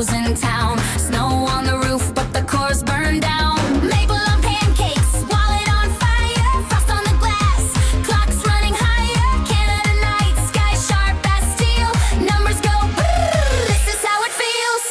frozen town. Snow on the roof, but the core's burned down. Maple on pancakes, wallet on fire. Frost on the glass, clocks running higher. Canada night, sky sharp as steel. Numbers go brrr, this is how it feels.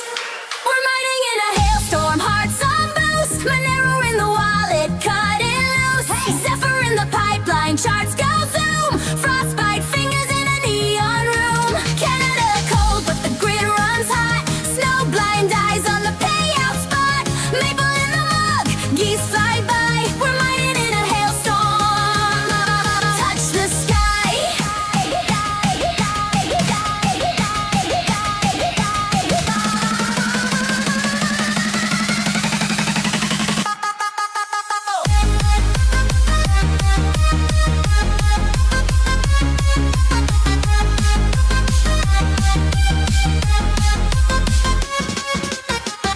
We're mining in a hailstorm, hearts on boost. Monero in the wallet, cut it loose. Hey, Zephyr in the pipeline, charts go zoom. Frostbite fingers in a neon room. Canada cold, but the grid runs hot. Snow blind eyes on the payout spot. Maple in the mug, geese fly by. We're mining in a hailstorm. Touch the sky.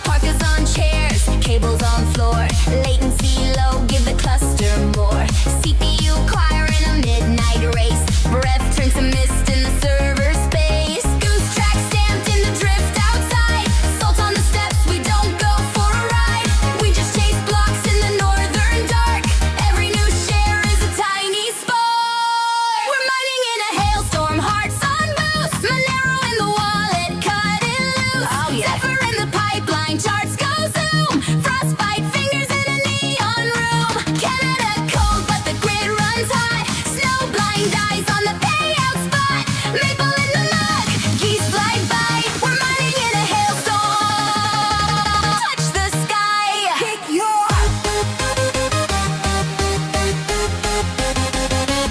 Parkers on chairs, cables on floor. Latency low, give the cluster more. CPU choir in a midnight race. Breath turns to mist in the server space. Goose track stamped in the drift outside. Salt on the steps, we don't go for a ride. We just chase blocks in the northern dark. Every new share is a tiny spark. We're mining in a hailstorm, hearts on boost. Monero in the wallet, cut it loose. Oh, yeah. Zephyr in the pipeline, charts go zoom. Frostbite fingers in a neon room. Canada cold, but the grid runs hot. Snow blind eyes on the payout spot. Maple in the mug, geese fly by. We're mining in a hailstorm. Touch the sky. Kick your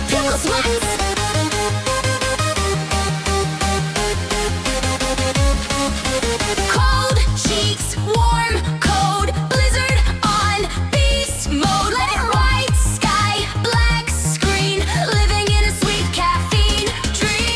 pickle sweats. Cold cheeks, warm code, blizzard on beast mode. Let it white sky, black screen, living in a sweet caffeine dream.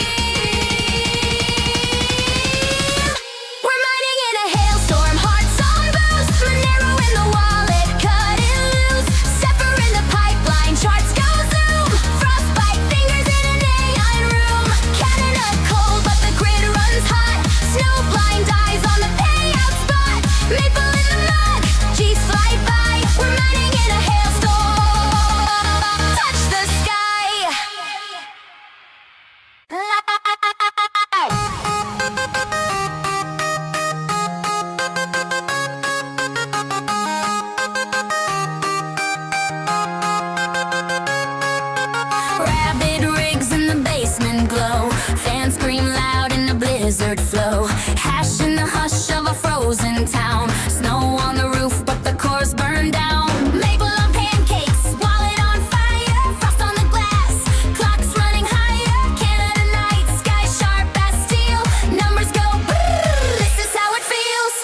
We're mining in a hailstorm, hearts on boost. Monero in the wallet, cut it loose. Zephyr in the pipeline, charts go zoom. Frostbite fingers in a neon room. Canada cold, but the grid runs hot. Snow blind eyes on the payout spot. Maple in the mug, geese fly by. We're mining in a hailstorm. Touch the sky. Rabid rigs in the basement glow. Fans scream loud in the blizzard flow. Hash in the hush of a frozen town. Snow on the roof, but the core's burned down. Maple on pancakes, wallet on fire. Frost on the glass, clocks running higher. Canada night, sky sharp as steel. Numbers go brrr, this is how it feels.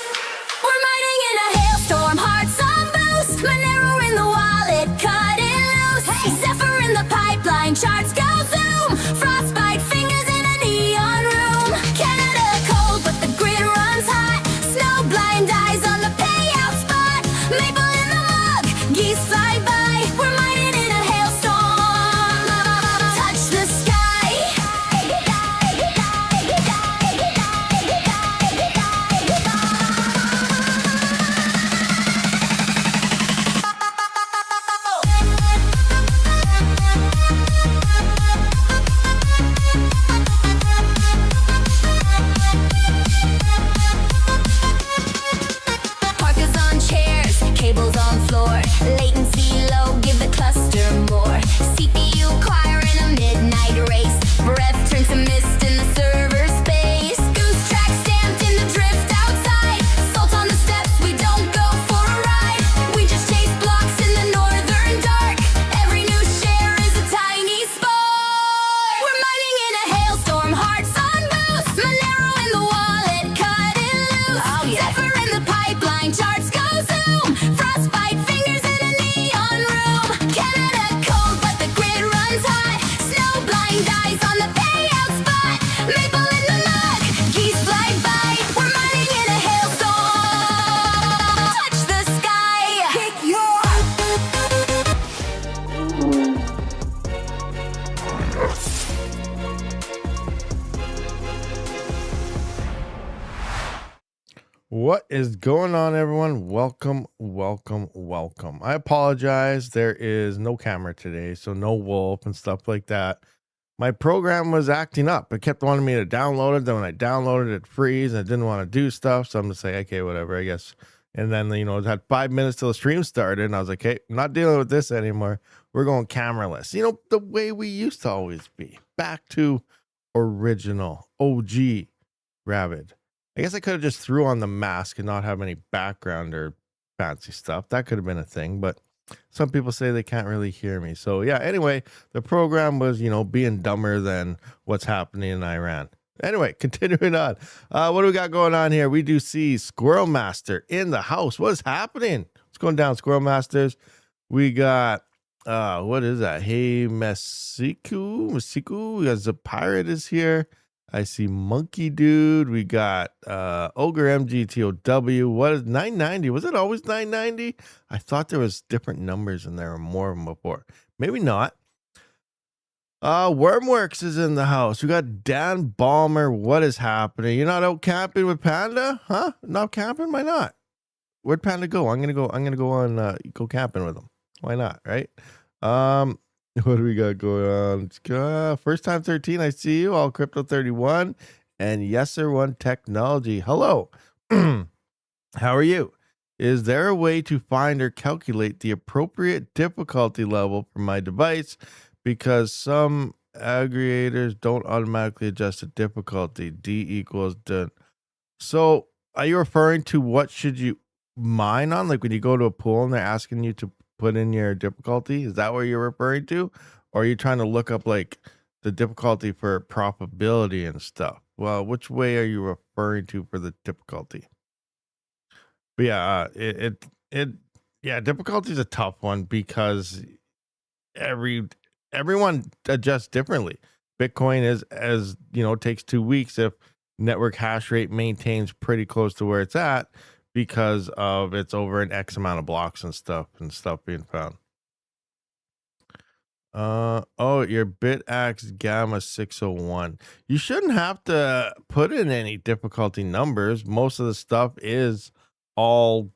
We're mining in a hailstorm, hearts on boost. Monero in the wallet, cut it loose. Hey, Zephyr in the pipeline, charts go zoom. Frostbite fingers in a neon room. Canada cold, but the grid runs hot. Snow blind eyes on the payout spot. Maple in the mug, What is going on, everyone? Welcome, welcome, welcome. I apologize. There is no camera today, so no wolf and stuff like that. My program was acting up. It kept wanting me to download it. Then when I downloaded it, freeze. And I didn't want to do stuff. So I'm just like, okay, whatever, I guess. And then, it had 5 minutes till the stream started. And I was like, hey, I'm not dealing with this anymore. We're going cameraless. The way we used to always be. Back to original, OG Rabid. I guess I could have just threw on the mask and not have any background or fancy stuff. That could have been a thing, but some people say they can't really hear me. So yeah, anyway, the program was, being dumber than what's happening in Iran. Anyway, continuing on. What do we got going on here? We do see Squirrel Master in the house. What is happening? What's going down, Squirrel Masters? We got what is that? Hey, Masiku. We got the pirate is here. I see Monkey Dude. We got Ogre MGTOW. What is 990? Was it always 990? I thought there was different numbers and there were more of them before. Maybe not. Wormworks is in the house. We got Dan Balmer. What is happening? You're not out camping with Panda? Huh? Not camping? Why not? Where'd Panda go? I'm gonna go on go camping with him. Why not? Right? What do we got going on? First time 13, I see you. All Crypto 31 and Yeser1 Technology. Hello. How are you? Is there a way to find or calculate the appropriate difficulty level for my device? Because some aggregators don't automatically adjust the difficulty. D equals done. So are you referring to what should you mine on? Like when you go to a pool and they're asking you to put in your difficulty? Is that what you're referring to? Or are you trying to look up like the difficulty for probability and stuff? Well, which way are you referring to for the difficulty? But yeah, difficulty is a tough one because everyone adjusts differently. Bitcoin is, as takes 2 weeks if network hash rate maintains pretty close to where it's at, because of it's over an X amount of blocks and stuff being found. Your BitAxe Gamma 601. You shouldn't have to put in any difficulty numbers. Most of the stuff is all,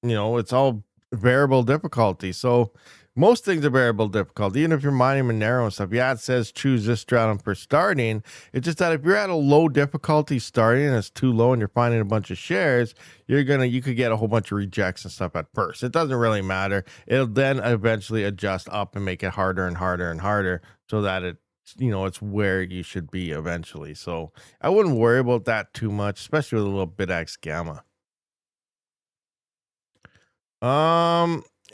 it's all variable difficulty. So most things are variable difficulty, even if you're mining Monero and stuff. Yeah, it says choose this stratum for starting. It's just that if you're at a low difficulty starting and it's too low and you're finding a bunch of shares, you could get a whole bunch of rejects and stuff at first. It doesn't really matter. It'll then eventually adjust up and make it harder and harder and harder so that it's where you should be eventually. So I wouldn't worry about that too much, especially with a little BitAxe Gamma.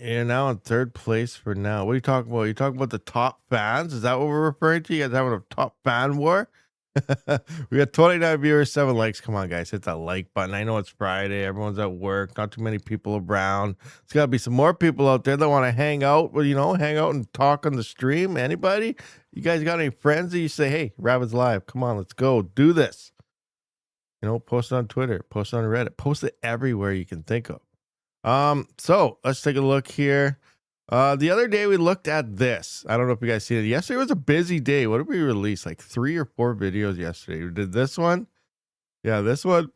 You're now in third place for now. What are you talking about? You talking about the top fans? Is that what we're referring to? You guys having a top fan war? We got 29 viewers, 7 likes. Come on, guys, hit that like button. I know it's Friday. Everyone's at work. Not too many people around. There's got to be some more people out there that want to hang out. Well, hang out and talk on the stream. Anybody? You guys got any friends that you say, hey, Rabid's live. Come on, let's go. Do this. Post it on Twitter. Post it on Reddit. Post it everywhere you can think of. So let's take a look here. The other day we looked at this. I don't know if you guys seen it. Yesterday was a busy day. What did we release? Like 3 or 4 videos yesterday. We did this one. Yeah, this one,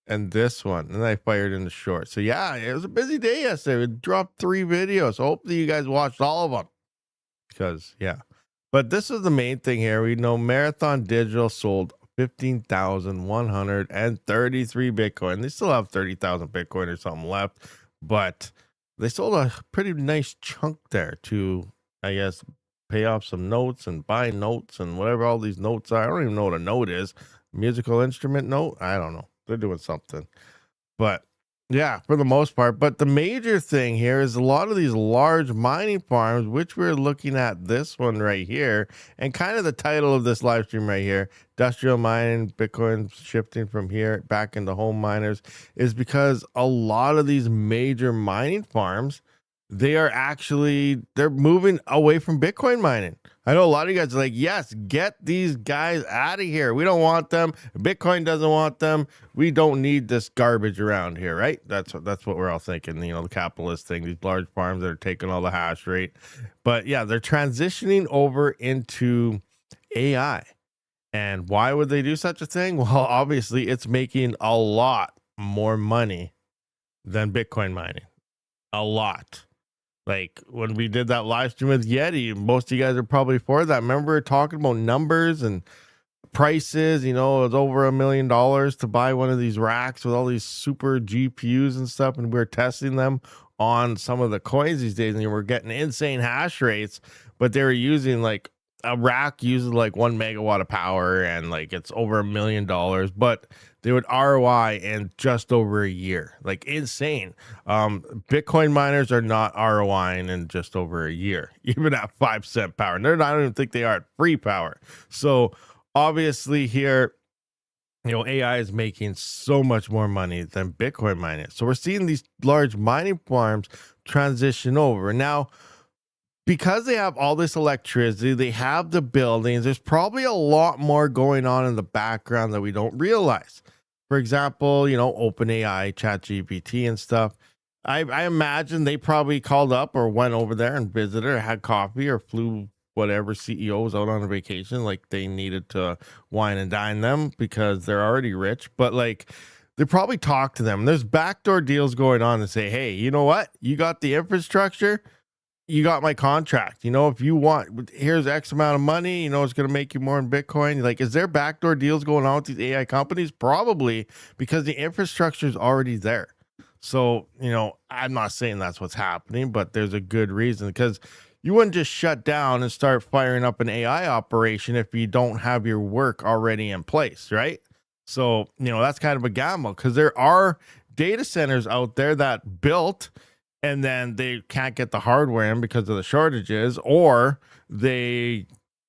and this one. And then I fired in the short. So yeah, it was a busy day yesterday. We dropped 3 videos. Hopefully you guys watched all of them. Because yeah. But this is the main thing here. We know Marathon Digital sold 15,133 Bitcoin. They still have 30,000 Bitcoin or something left, but they sold a pretty nice chunk there to, I guess, pay off some notes and buy notes and whatever all these notes are. I don't even know what a note is. Musical instrument note? I don't know. They're doing something. But yeah, for the most part. But the major thing here is a lot of these large mining farms, which we're looking at this one right here, and kind of the title of this live stream right here, industrial mining, Bitcoin shifting from here back into home miners, is because a lot of these major mining farms, they're moving away from Bitcoin mining. I know a lot of you guys are like, yes, get these guys out of here. We don't want them. Bitcoin doesn't want them. We don't need this garbage around here, right? That's what we're all thinking, the capitalist thing, these large farms that are taking all the hash rate. But yeah, they're transitioning over into AI. And why would they do such a thing? Well, obviously, it's making a lot more money than Bitcoin mining. A lot. Like when we did that live stream with Yeti, most of you guys are probably for that. Remember, we were talking about numbers and prices. You know, it was over $1 million to buy one of these racks with all these super GPUs and stuff. And we were testing them on some of the coins these days, and you were getting insane hash rates, but they were using like a rack uses like 1 megawatt of power, and like it's over $1 million, but they would ROI in just over a year. Like insane. Bitcoin miners are not ROIing in just over a year, even at 5 cent power. I don't even think they are at free power. So obviously here, you know, AI is making so much more money than Bitcoin mining. So we're seeing these large mining farms transition over. Now, because they have all this electricity, they have the buildings, there's probably a lot more going on in the background that we don't realize. For example, you know, OpenAI, ChatGPT and stuff. I imagine they probably called up or went over there and visited or had coffee or flew whatever CEOs out on a vacation. Like they needed to wine and dine them because they're already rich. But like they probably talked to them. There's backdoor deals going on to say, hey, you know what? You got the infrastructure. You got my contract. You know, if you want, here's X amount of money, you know, it's going to make you more in Bitcoin. Like, is there backdoor deals going on with these AI companies? Probably, because the infrastructure is already there. So, you know, I'm not saying that's what's happening, but there's a good reason, because you wouldn't just shut down and start firing up an AI operation if you don't have your work already in place, right? So, you know, that's kind of a gamble, because there are data centers out there that built and then they can't get the hardware in because of the shortages, or they,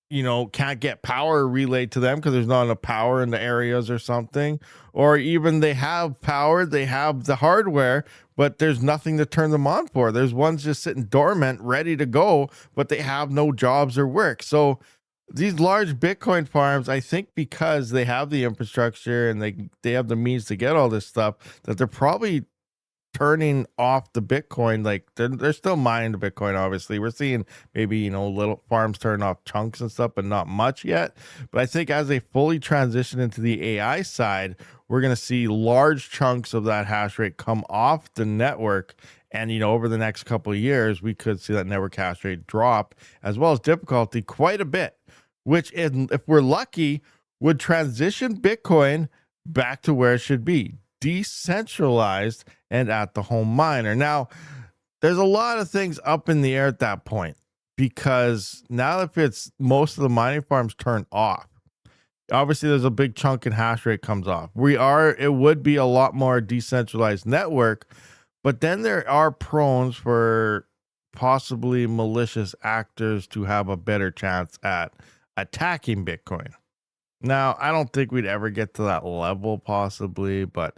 you know, can't get power relayed to them because there's not enough power in the areas or something, or even they have power, they have the hardware, but there's nothing to turn them on for. There's ones just sitting dormant, ready to go, but they have no jobs or work. So these large Bitcoin farms, I think because they have the infrastructure and they have the means to get all this stuff, that they're probably turning off the Bitcoin. Like they're still mining the Bitcoin. Obviously, we're seeing maybe, you know, little farms turn off chunks and stuff, but not much yet. But I think as they fully transition into the AI side, we're going to see large chunks of that hash rate come off the network. And, you know, over the next couple of years, we could see that network hash rate drop, as well as difficulty, quite a bit, which if we're lucky, would transition Bitcoin back to where it should be, decentralized and at the home miner. Now, there's a lot of things up in the air at that point, because now if it's most of the mining farms turn off, obviously there's a big chunk in hash rate comes off. It would be a lot more decentralized network, but then there are prones for possibly malicious actors to have a better chance at attacking Bitcoin. Now, I don't think we'd ever get to that level possibly, but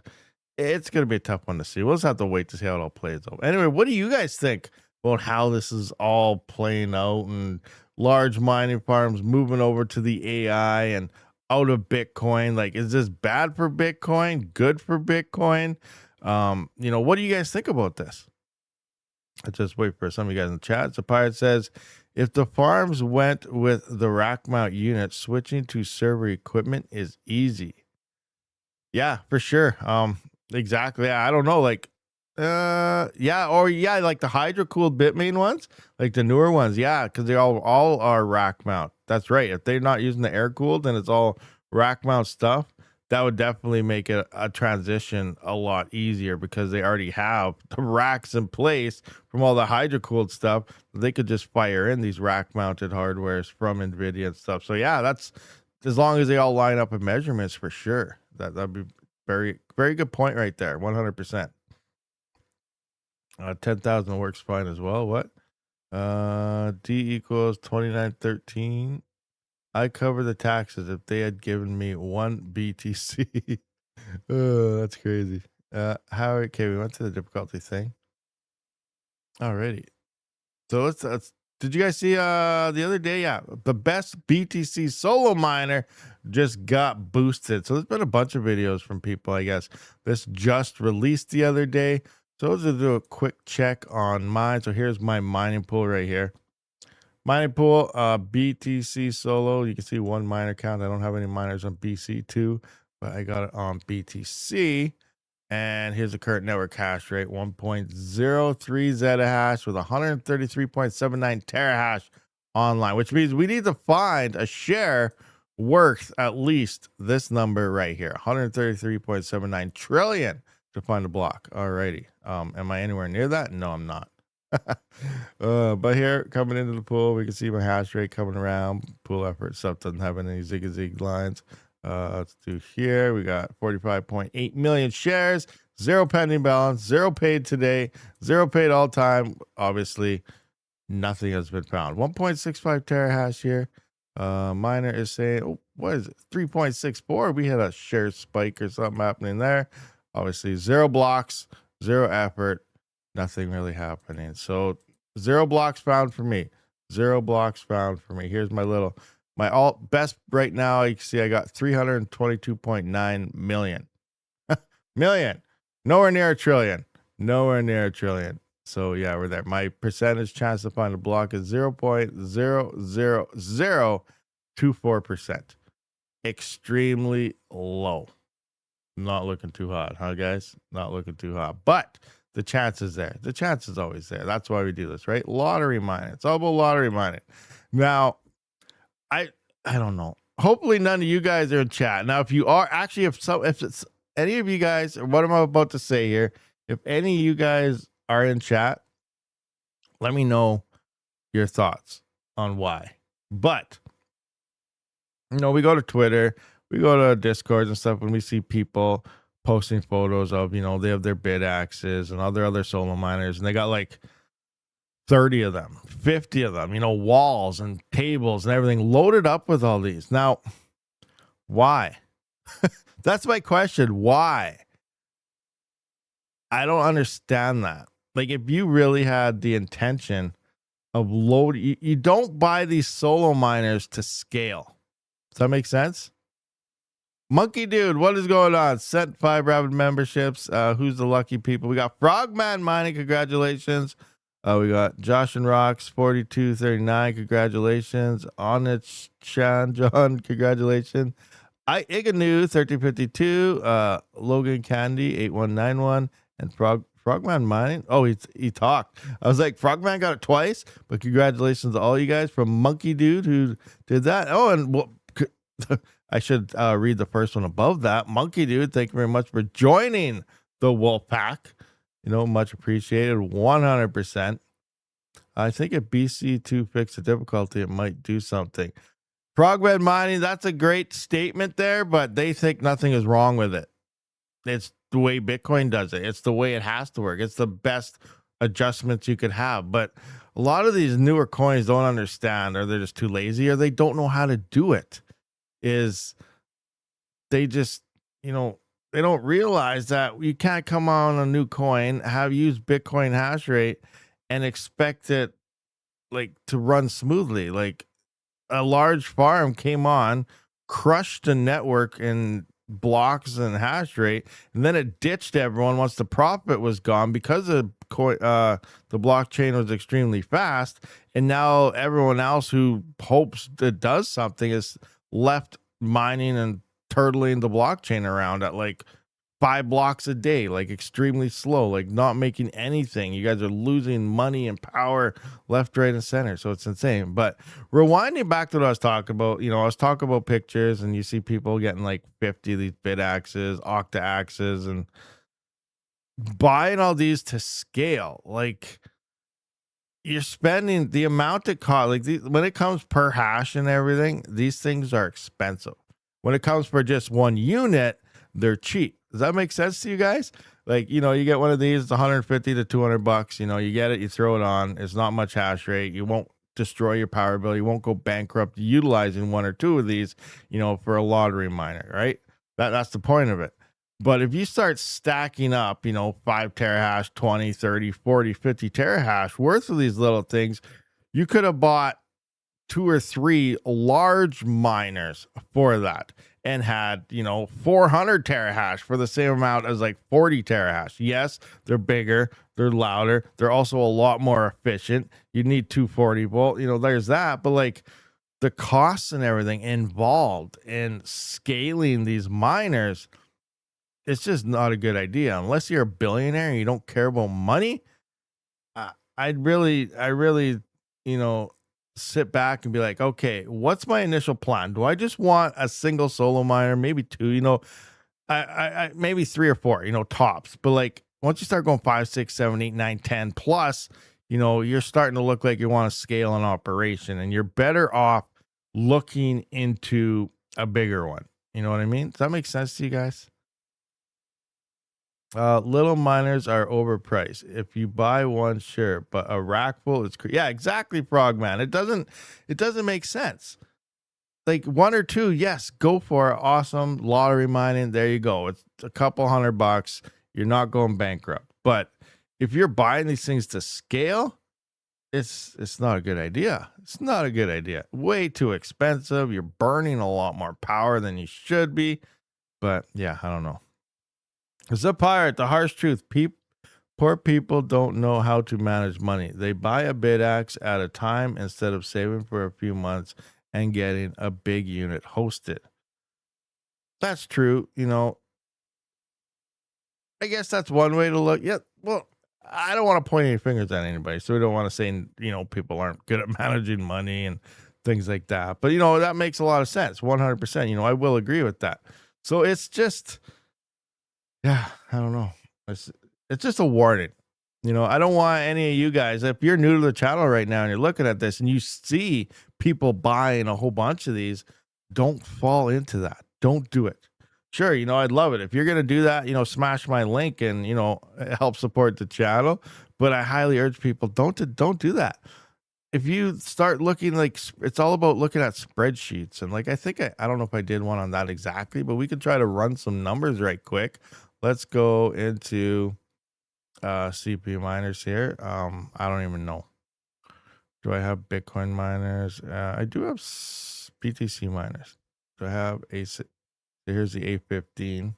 it's going to be a tough one to see. We'll just have to wait to see how it all plays out. Anyway, what do you guys think about how this is all playing out, and large mining farms moving over to the AI and out of Bitcoin? Like, is this bad for Bitcoin? Good for Bitcoin? You know, what do you guys think about this? I just wait for some of you guys in the chat. So Pirate says, if the farms went with the rack mount unit, switching to server equipment is easy. Yeah, for sure. Exactly. I don't know. Like, like the hydro cooled Bitmain ones, like the newer ones. Yeah, because they all are rack mount. That's right. If they're not using the air cooled, then it's all rack mount stuff. That would definitely make it a transition a lot easier, because they already have the racks in place from all the hydro cooled stuff. They could just fire in these rack mounted hardwares from NVIDIA and stuff. So yeah, that's, as long as they all line up in measurements, for sure. That'd be very, very good point right there. 100%. 10,000 works fine as well. What? D equals 2913. I cover the taxes if they had given me 1 BTC. Oh, that's crazy. Okay, we went to the difficulty thing. Alrighty. So let's did you guys see the other day? Yeah, the best BTC solo miner just got boosted. So there's been a bunch of videos from people, I guess. This just released the other day. So let's just do a quick check on mine. So here's my mining pool right here. Mining pool, BTC solo. You can see one miner count. I don't have any miners on BC2, but I got it on BTC. And here's the current network hash rate, 1.03 zettahash with 133.79 terahash online, which means we need to find a share worth at least this number right here, 133.79 trillion to find a block. Alrighty. Am I anywhere near that? No, I'm not. But here, coming into the pool, we can see my hash rate coming around. Pool effort stuff doesn't have any zig lines. Let's do here. We got 45.8 million shares, 0 pending balance, 0 paid today, 0 paid all time. Obviously, nothing has been found. 1.65 terahash here. Miner is saying, oh, what is it? 3.64. We had a share spike or something happening there. Obviously, 0 blocks, 0 effort, nothing really happening. So 0 blocks found for me. 0 blocks found for me. Here's my alt best right now. You can see I got 322.9 million. Million. Nowhere near a trillion. Nowhere near a trillion. So yeah, we're there. My percentage chance to find a block is 0.00024%. Extremely low. Not looking too hot, huh, guys? Not looking too hot. But the chance is there. The chance is always there. That's why we do this, right? Lottery mining. It's all about lottery mining. Now, I don't know. Hopefully none of you guys are in chat. Now, if you are, actually, if it's any of you guys, or what I'm about to say here, if any of you guys are in chat, let me know your thoughts on why. But, we go to Twitter, we go to Discord and stuff when we see people posting photos of, they have their bid axes and other solo miners, and they got like 30 of them, 50 of them, walls and tables and everything loaded up with all these. Now, why? That's my question. Why? I don't understand that. Like, if you really had the intention of loading, you don't buy these solo miners to scale. Does that make sense? Monkey Dude, what is going on? Sent 5 Rabid memberships. Who's the lucky people? We got Frogman Mining. Congratulations. We got Josh and Rocks 4239. Congratulations. Onich Chan John. Congratulations. Iganu 1352. Logan Candy 8191. And Frogman Mining. Oh, he talked. I was like, Frogman got it twice. But congratulations to all you guys from Monkey Dude who did that. Oh, and I should read the first one above that. Monkey Dude, thank you very much for joining the Wolf Pack. Much appreciated. 100%. I think if BC2 fixed the difficulty, it might do something. Frogman Mining, that's a great statement there, but they think nothing is wrong with it. It's the way Bitcoin does it. It's the way it has to work. It's the best adjustments you could have. But a lot of these newer coins don't understand, or they're just too lazy, or they don't know how to do it. They just, they don't realize that you can't come on a new coin, have used Bitcoin hash rate, and expect it to run smoothly. Like, a large farm came on, crushed the network in blocks and hash rate, and then it ditched everyone once the profit was gone because the blockchain was extremely fast. And now everyone else who hopes it does something is left mining and turtling the blockchain around at 5 blocks a day, extremely slow, not making anything. You guys are losing money and power left, right, and center. So it's insane. But rewinding back to what I was talking about, I was talking about pictures, and you see people getting 50 of these bit axes, Octa axes, and buying all these to scale. You're spending the amount it costs. When it comes per hash and everything, these things are expensive. When it comes for just one unit, they're cheap. Does that make sense to you guys? You get one of these, it's 150 to 200 bucks. You get it, you throw it on. It's not much hash rate. You won't destroy your power bill. You won't go bankrupt utilizing one or two of these, for a lottery miner, right? That's the point of it. But if you start stacking up, 5 terahash, 20, 30, 40, 50 terahash worth of these little things, you could have bought 2 or 3 large miners for that. and had, 400 terahash for the same amount as like 40 terahash. Yes, they're bigger, they're louder, they're also a lot more efficient. You need 240 volt, there's that. But like the costs and everything involved in scaling these miners, it's just not a good idea unless you're a billionaire and you don't care about money. I really, sit back and be like, okay, what's my initial plan? Do I just want a single solo miner, maybe two, I maybe 3 or 4, tops. But like once you start going 5, 6, 7, 8, 9, 10 plus, you're starting to look like you want to scale an operation, and you're better off looking into a bigger one. You know what I mean? Does that make sense to you guys? Little miners are overpriced. If you buy one, sure, but a rack full is yeah, exactly, Frogman. It doesn't make sense. Like 1 or 2, yes, go for it. Awesome. Lottery mining, there you go. It's a couple $100. You're not going bankrupt. But if you're buying these things to scale, it's not a good idea. It's not a good idea. Way too expensive. You're burning a lot more power than you should be. But yeah, I don't know. The pirate, the harsh truth. Poor people don't know how to manage money. They buy a bid axe at a time instead of saving for a few months and getting a big unit hosted. That's true. I guess that's one way to look. Yeah. Well, I don't want to point any fingers at anybody. So we don't want to say, people aren't good at managing money and things like that. But, that makes a lot of sense. 100%. I will agree with that. So it's just, yeah, I don't know. It's just a warning. I don't want any of you guys, if you're new to the channel right now and you're looking at this and you see people buying a whole bunch of these, don't fall into that. Don't do it. Sure, I'd love it. If you're going to do that, smash my link and, help support the channel. But I highly urge people, don't do that. If you start looking, like, it's all about looking at spreadsheets. And like, I don't know if I did one on that exactly, but we could try to run some numbers right quick. Let's go into CPU miners here. I don't even know. Do I have Bitcoin miners? I do have BTC miners. Do I have here's the A15.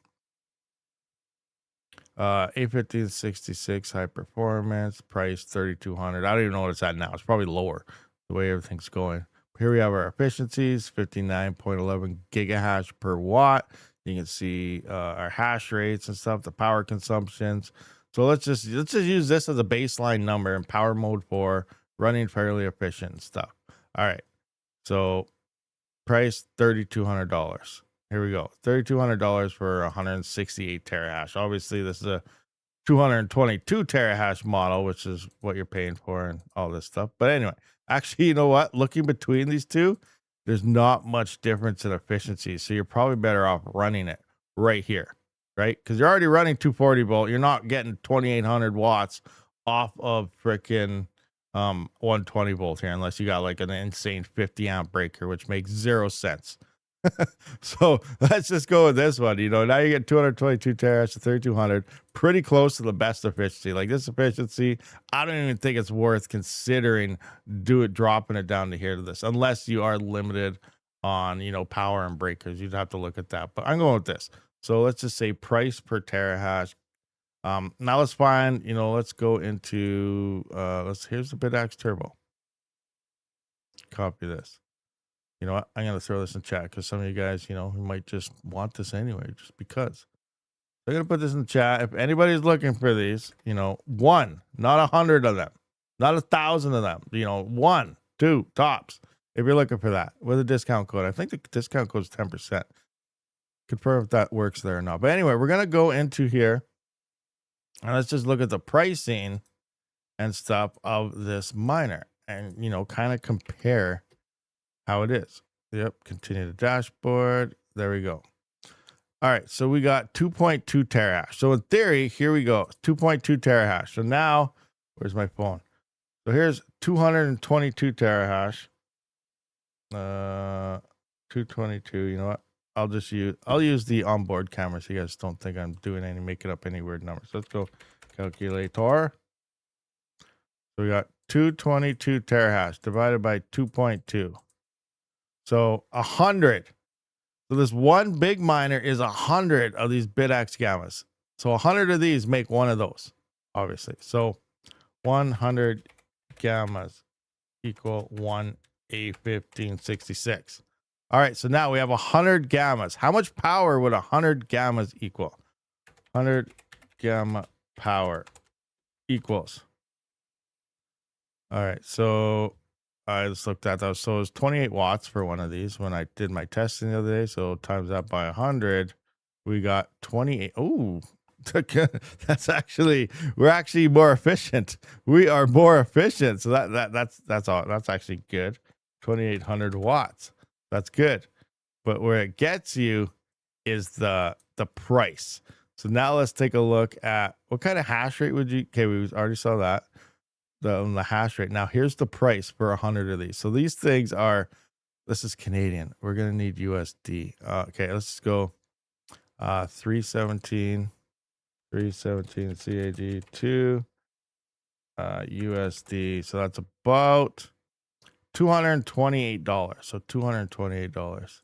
A15 66 high performance, price 3,200. I don't even know what it's at now. It's probably lower the way everything's going. Here we have our efficiencies, 59.11 gigahash per watt. You can see our hash rates and stuff, the power consumptions. So let's just use this as a baseline number in power mode 4, running fairly efficient and stuff. All right. So price $3,200. Here we go. $3,200 for 168 terahash. Obviously, this is a 222 terahash model, which is what you're paying for and all this stuff. But anyway, actually, you know what? Looking between these two, there's not much difference in efficiency. So you're probably better off running it right here, right? Because you're already running 240 volt. You're not getting 2,800 watts off of freaking 120 volt here, unless you got like an insane 50 amp breaker, which makes 0 sense. So let's just go with this one. Now you get 222 terahash to 3,200, pretty close to the best efficiency. Like this efficiency, I don't even think it's worth considering dropping it down to here to this, unless you are limited on, power and breakers. You'd have to look at that, but I'm going with this. So let's just say price per terahash. Now let's find, let's go into, here's the BitX Turbo. Copy this. You know what? I'm going to throw this in chat because some of you guys, who might just want this anyway, just because. I'm going to put this in the chat. If anybody's looking for these, one, not 100 of them, not 1,000 of them, 1, 2 tops. If you're looking for that with a discount code, I think the discount code is 10%. Confirm if that works there or not. But anyway, we're going to go into here and let's just look at the pricing and stuff of this miner and, kind of compare how it is. Yep. Continue the dashboard. There we go. All right. So we got 2.2 terahash. So in theory, here we go. 2.2 terahash. So now, where's my phone? So here's 222 terahash. 222. You know what? I'll use the onboard camera so you guys don't think I'm making up any weird numbers. Let's go calculator. So we got 222 terahash divided by 2.2. So 100. So this one big miner is 100 of these BitX gammas. So 100 of these make one of those, obviously. So 100 gammas equal 1 A1566. All right, so now we have 100 gammas. How much power would 100 gammas equal? 100 gamma power equals. All right, so I just looked at that. So it was 28 watts for one of these when I did my testing the other day. So times that by 100, we got 28. Oh, that's actually, we're actually more efficient. We are more efficient. So that's all. That's actually good. 2,800 watts. That's good. But where it gets you is the price. So now let's take a look at what kind of hash rate would you, okay, we already saw that. The hash rate. Now here's the price for 100 of these. So these things are, this is Canadian. We're going to need USD. Okay, let's just go 317 CAD to USD. So that's about $228. So $228.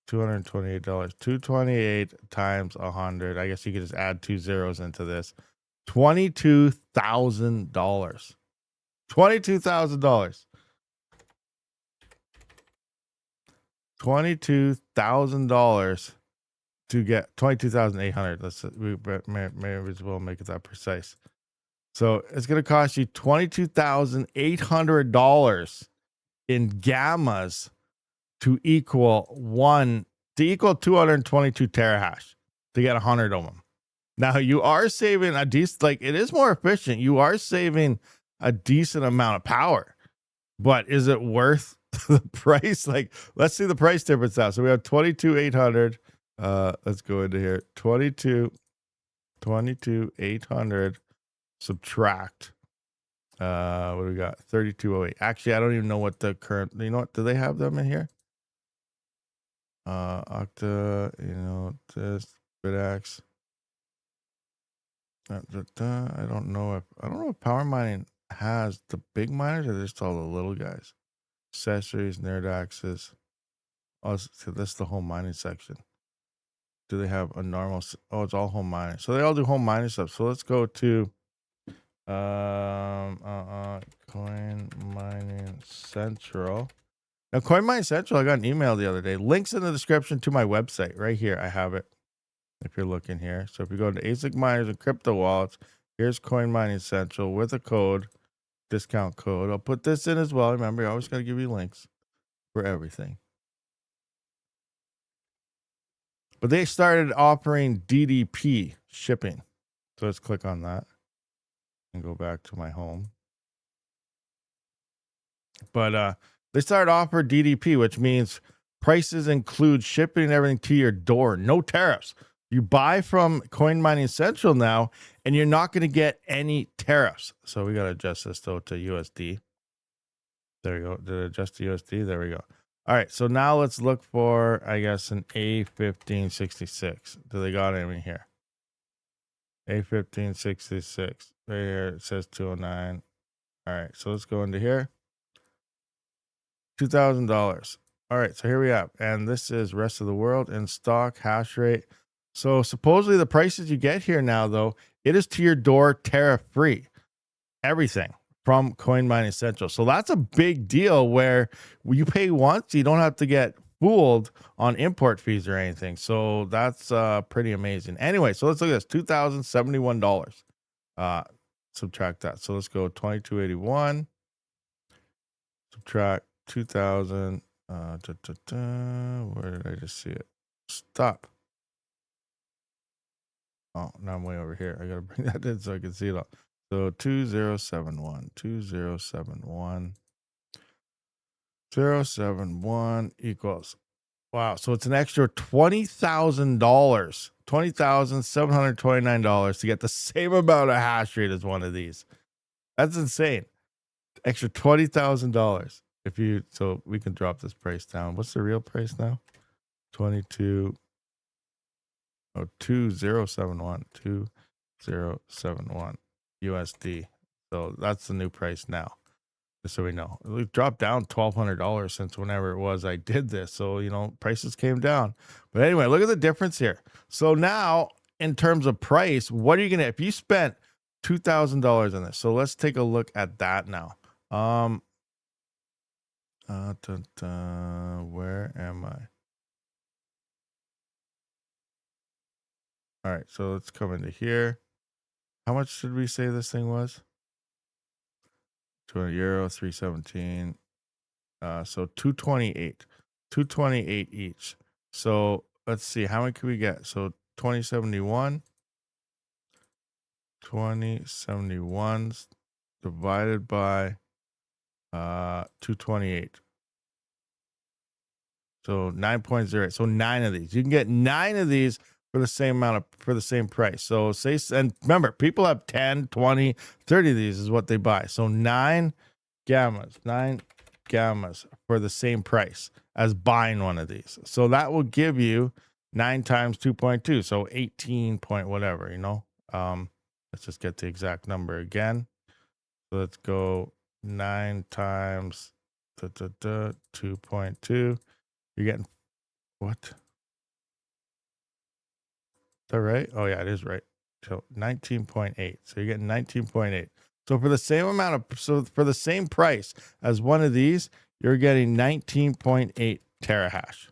$228. 228 times 100. I guess you could just add 2 zeros into this. $22,000. $22,000. $22,000 to get 22,800. Let's maybe as well make it that precise. So it's going to cost you $22,800 in gammas to equal 222 terahash to get 100 of them. Now you are saving a decent, like it is more efficient. You are saving a decent amount of power, but is it worth the price? Like, let's see the price difference now. So we have 22,800. Let's go into here. 22,800 subtract. What do we got? 3,208. Actually, I don't even know what the current, you know what? Do they have them in here? Octa, this BitX. I don't know if power mining has the big miners or just all the little guys. Accessories, nerd access. Oh, so this is the home mining section. Do they have a normal? Oh, it's all home mining. So they all do home mining stuff. So let's go to Coin Mining Central. Now, Coin Mining Central, I got an email the other day. Links in the description to my website right here. I have it. If you're looking here. So if you go to ASIC miners and crypto wallets, here's Coin Mining Central with a code, discount code. I'll put this in as well. Remember, I always got to give you links for everything. But they started offering DDP shipping. So let's click on that and go back to my home. But they started offering DDP, which means prices include shipping and everything to your door. No tariffs. You buy from Coin Mining Central now, and you're not going to get any tariffs. So we got to adjust this though to USD. There we go. Did it adjust to USD? There we go. All right. So now let's look for, I guess, an A1566. Do they got any here? A1566. Right here. It says 209. All right. So let's go into here. $2,000. All right. So here we have, and this is rest of the world in stock hash rate. So supposedly the prices you get here now, though, it is to your door tariff free. Everything from Coin Mining Central. So that's a big deal where you pay once, you don't have to get fooled on import fees or anything. So that's pretty amazing. Anyway, so let's look at this. $2,071. Subtract that. So let's go 2281. Subtract 2,000. Where did I just see it? Stop. Oh, now I'm way over here. I got to bring that in so I can see it all. So 2071 equals. Wow. So it's an extra $20,000, $20,729 to get the same amount of hash rate as one of these. That's insane. Extra $20,000. So we can drop this price down. What's the real price now? 2071 USD. So that's the new price now. just so we know. It dropped down $1,200 since whenever it was I did this. So, prices came down. But anyway, look at the difference here. So now, in terms of price, what are you going to, if you spent $2,000 on this? So let's take a look at that now. Where am I? All right, so let's come into here. How much should we say this thing was? 200 euro, 317. So 228 each. So let's see, how many can we get? So 2071 divided by 228. So 9.08. So 9 of these. You can get 9 of these for the same for the same price. So say, and remember, people have 10, 20, 30 of these is what they buy. So 9 gammas for the same price as buying one of these. So that will give you 9 times 2.2. So 18 point whatever, let's just get the exact number again. So let's go 9 times 2.2. You're getting what? Is that right? Oh yeah, it is right. So 19.8. So you're getting 19.8. So for the same for the same price as one of these, you're getting 19.8 terahash.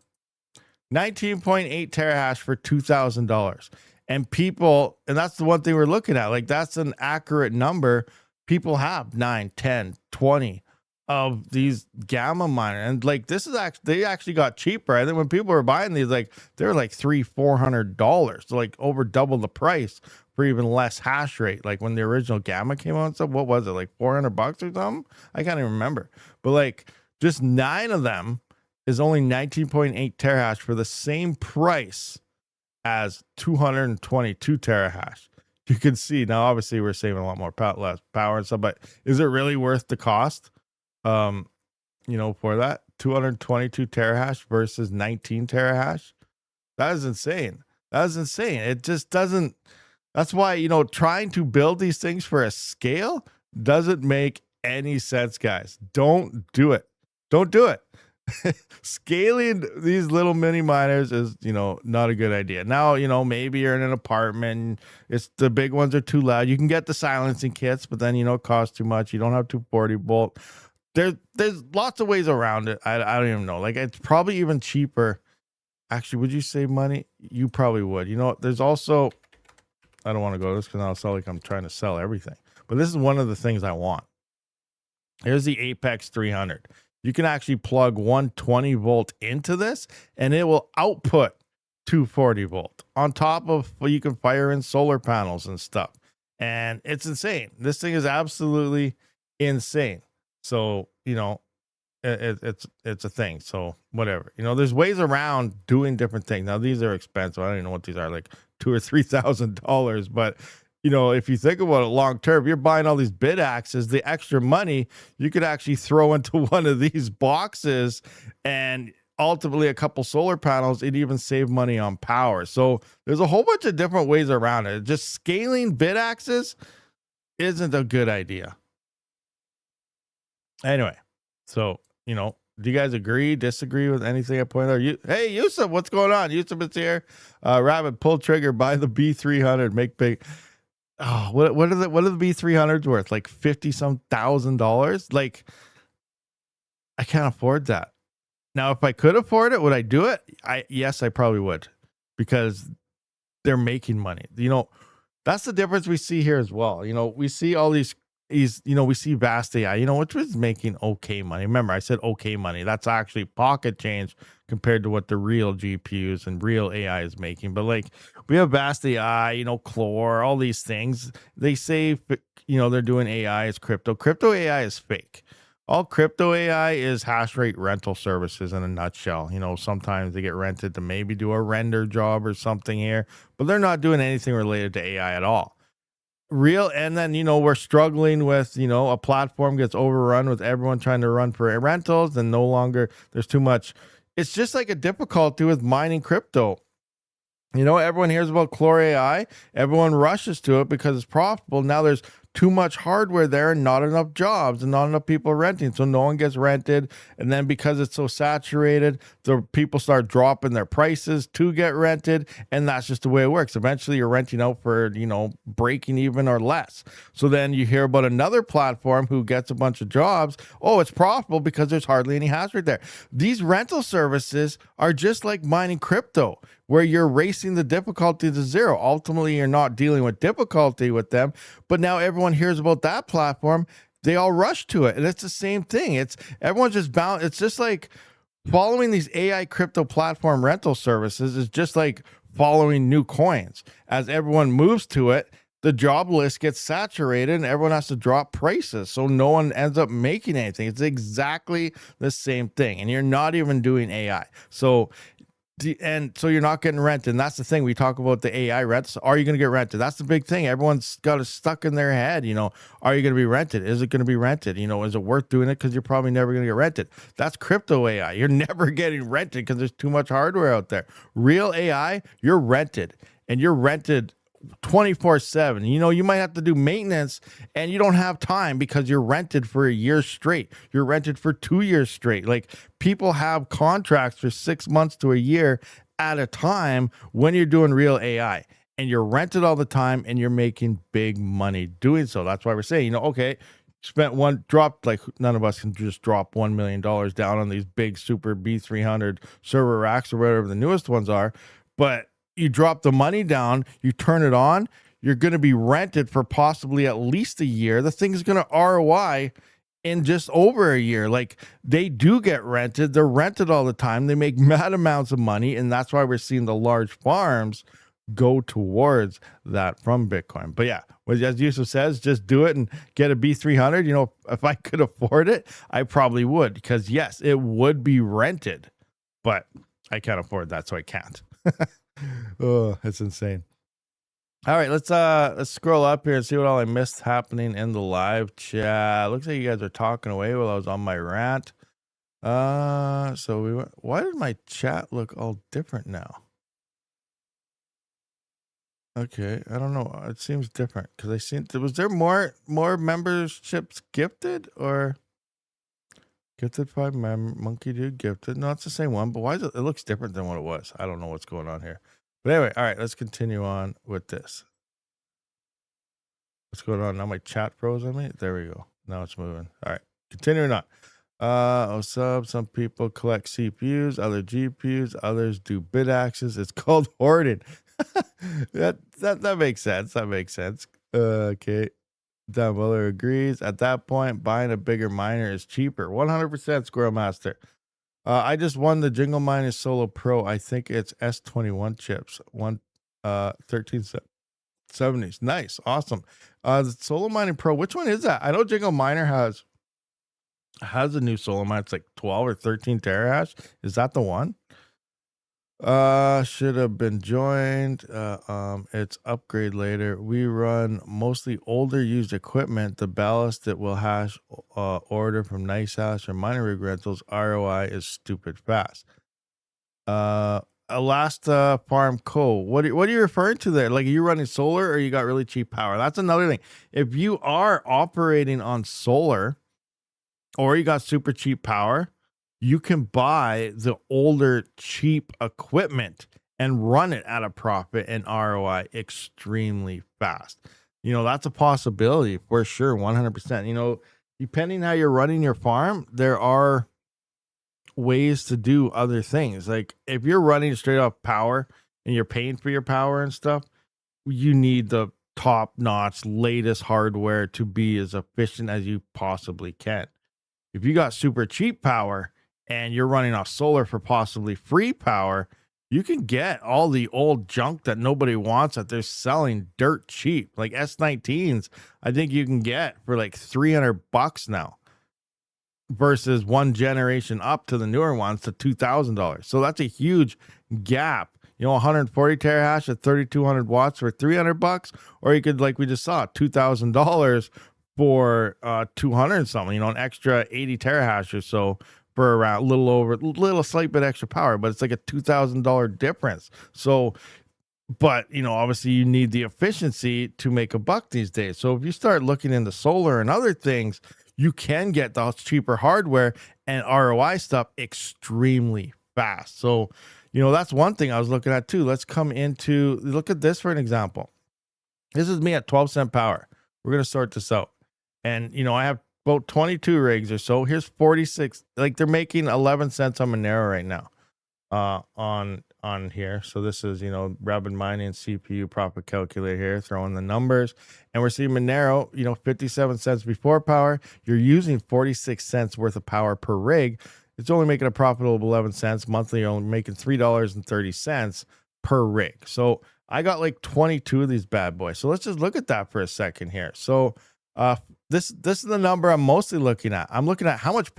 19.8 terahash for $2,000. And that's the one thing we're looking at. Like, that's an accurate number. People have 9, 10, 20 of these gamma miners. And like, they actually got cheaper. I think when people were buying these, like, they're like $300-$400. So like over double the price for even less hash rate. Like when the original gamma came out and stuff, what was it? Like $400 or something? I can't even remember. But like, just 9 of them is only 19.8 terahash for the same price as 222 terahash. You can see now, obviously we're saving a lot more less power and stuff, but is it really worth the cost? For that 222 terahash versus 19 terahash? That is insane. It just doesn't. That's why, trying to build these things for a scale doesn't make any sense, guys. Don't do it. Scaling these little mini miners is, not a good idea. Now, maybe you're in an apartment, the big ones are too loud. You can get the silencing kits, but then, it costs too much. You don't have 240 volt. There's lots of ways around it. I don't even know. Like, it's probably even cheaper. Actually, would you save money? You probably would. There's also, I don't want to go to this because I'll sound like I'm trying to sell everything. But this is one of the things I want. Here's the Apex 300. You can actually plug 120 volt into this and it will output 240 volt on top of, you can fire in solar panels and stuff. And it's insane. This thing is absolutely insane. So, it's a thing. So whatever, there's ways around doing different things. Now these are expensive. I don't even know what these are, like $2,000 or $3,000, but if you think about it long term, you're buying all these bid axes, the extra money you could actually throw into one of these boxes and ultimately a couple solar panels, it'd even save money on power. So there's a whole bunch of different ways around it. Just scaling bid axes isn't a good idea. Anyway, so, do you guys agree, disagree with anything I pointed out? Hey, Yusuf, what's going on? Yusuf is here. Rabid, pull trigger, buy the B300, make big. Oh, what are the B300s worth? Like $50-some thousand. Like, I can't afford that. Now, if I could afford it, would I do it? Yes, I probably would, because they're making money. That's the difference we see here as well. We see all these, we see Vast AI, which was making okay money. Remember, I said okay money. That's actually pocket change compared to what the real GPUs and real AI is making. But like, we have Vast AI, Chlor, all these things. They say, they're doing AI as crypto. Crypto AI is fake. All crypto AI is hash rate rental services in a nutshell. Sometimes they get rented to maybe do a render job or something here, but they're not doing anything related to AI at all. And then, we're struggling with, a platform gets overrun with everyone trying to run for rentals, and no longer there's too much. It's just like a difficulty with mining crypto. Everyone hears about Chlor AI. Everyone rushes to it because it's profitable. Now there's too much hardware there and not enough jobs and not enough people renting. So no one gets rented. And then because it's so saturated, the people start dropping their prices to get rented. And that's just the way it works. Eventually you're renting out for, breaking even or less. So then you hear about another platform who gets a bunch of jobs. Oh, it's profitable because there's hardly any hash rate there. These rental services are just like mining crypto, where you're racing the difficulty to zero. Ultimately, you're not dealing with difficulty with them, but now everyone hears about that platform. They all rush to it. And it's the same thing. It's everyone's just bound. It's just like following these AI crypto platform rental services is just like following new coins. As everyone moves to it, the job list gets saturated and everyone has to drop prices. So no one ends up making anything. It's exactly the same thing. And you're not even doing AI. So you're not getting rented. And that's the thing. We talk about the AI rents. Are you going to get rented? That's the big thing. Everyone's got it stuck in their head. Are you going to be rented? Is it going to be rented? Is it worth doing it? Because you're probably never going to get rented. That's crypto AI. You're never getting rented because there's too much hardware out there. Real AI, you're rented, and you're rented 24/7. You might have to do maintenance and you don't have time because you're rented for a year straight. You're rented for 2 years straight. Like, people have contracts for 6 months to a year at a time when you're doing real AI, and you're rented all the time and you're making big money doing so. That's why we're saying, okay, dropped, like, none of us can just drop $1 million down on these big super B300 server racks or whatever the newest ones are. But you drop the money down, you turn it on, you're going to be rented for possibly at least a year. The thing's going to ROI in just over a year. Like, they do get rented. They're rented all the time. They make mad amounts of money. And that's why we're seeing the large farms go towards that from Bitcoin. But yeah, as Yusuf says, just do it and get a B300. If I could afford it, I probably would, because yes, it would be rented, but I can't afford that, so I can't. Oh, it's insane. All right, let's scroll up here and see what all I missed happening in the live chat. Looks like you guys are talking away while I was on my rant. Why did my chat look all different now? Okay, I don't know. It seems different because was there more memberships gifted, or gifted 5 monkey dude gifted? No, it's the same one, but why is it looks different than what it was? I don't know what's going on here. But anyway, all right, let's continue on with this. What's going on now? My chat froze on me. There we go. Now it's moving. All right, continuing on. Some people collect CPUs, other GPUs, others do bid axes. It's called hoarding. that makes sense. That makes sense. Okay. Down below agrees. At that point, buying a bigger miner is cheaper. 100% Squirrel Master. I just won the Jingle Miner Solo Pro. I think it's S21 chips. 1370s. Nice. Awesome. The Solo Mining Pro, which one is that? I know Jingle Miner has a new Solo Miner. It's like 12 or 13 terahash. Is that the one? Should have been joined. It's upgrade later. We run mostly older used equipment. The ballast that will hash order from Nice Hash or Miner Rig rentals. ROI is stupid fast. Alasta Farm Co. What are you referring to there? Like, are you running solar or you got really cheap power? That's another thing. If you are operating on solar or you got super cheap power, you can buy the older cheap equipment and run it at a profit and ROI extremely fast. That's a possibility for sure. 100%. Depending how you're running your farm, there are ways to do other things. Like, if you're running straight off power and you're paying for your power and stuff, you need the top notch latest hardware to be as efficient as you possibly can. If you got super cheap power and you're running off solar for possibly free power, you can get all the old junk that nobody wants that they're selling dirt cheap. Like S19s, I think you can get for like $300 now versus one generation up to the newer ones to $2,000. So that's a huge gap. 140 terahash at 3,200 watts for $300, or you could, like we just saw, $2,000 for 200 something, an extra 80 terahash or so for around a little slight bit extra power, but it's like a $2,000 difference. So But, obviously you need the efficiency to make a buck these days. So if you start looking into solar and other things, you can get the cheaper hardware and ROI stuff extremely fast. So, that's one thing I was looking at too. Let's look at this for an example. This is me at 12-cent power. We're going to sort this out. And, I have about 22 rigs or so. Here's 46. Like, they're making 11 cents on Monero right now on here. So this is, Rabid mining CPU profit calculator here, throwing the numbers. And we're seeing Monero, 57 cents before power. You're using 46 cents worth of power per rig. It's only making a profit of 11 cents monthly. You're only making $3.30 per rig. So I got like 22 of these bad boys. So let's just look at that for a second here. So this is the number I'm mostly looking at. I'm looking at how much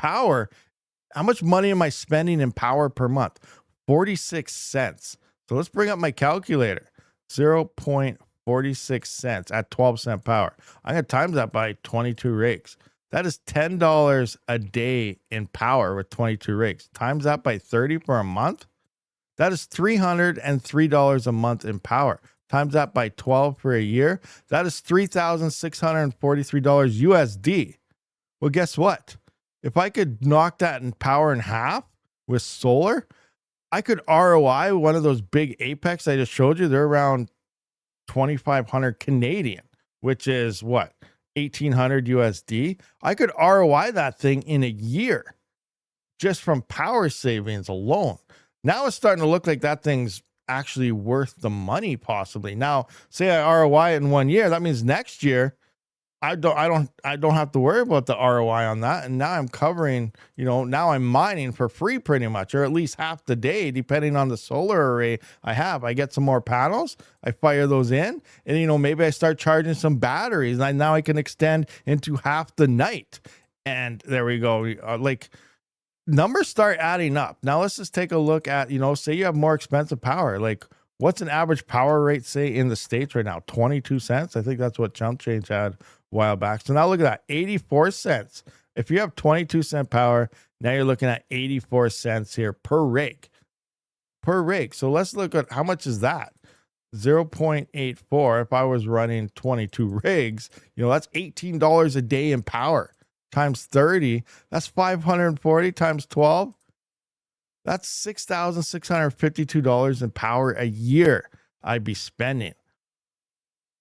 money am I spending in power per month? 46 cents. So let's bring up my calculator. 0.46 cents at 12-cent power. I'm going to times that by 22 rigs. That is $10 a day in power with 22 rigs. Times that by 30 for a month. That is $303 a month in power. Times that by 12 for a year. That is $3,643 USD. Well, guess what? If I could knock that in power in half with solar, I could ROI one of those big Apex I just showed you. They're around 2,500 Canadian, which is what? 1,800 USD. I could ROI that thing in a year just from power savings alone. Now it's starting to look like that thing's actually worth the money possibly. Now, say I ROI it in 1 year, that means next year I don't have to worry about the ROI on that. And now I'm covering, now I'm mining for free pretty much, or at least half the day, depending on the solar array I have. I get some more panels, I fire those in, and maybe I start charging some batteries, and now I can extend into half the night. And there we go. Numbers start adding up. Now let's just take a look at, say you have more expensive power. Like, what's an average power rate, say, in the States right now? 22 cents. I think that's what Chump Change had a while back. So now look at that, 84 cents. If you have 22-cent power, now you're looking at 84 cents here per rig. So let's look at how much is that? 0.84. If I was running 22 rigs, that's $18 a day in power. Times 30, that's 540 times 12. That's $6,652 in power a year I'd be spending.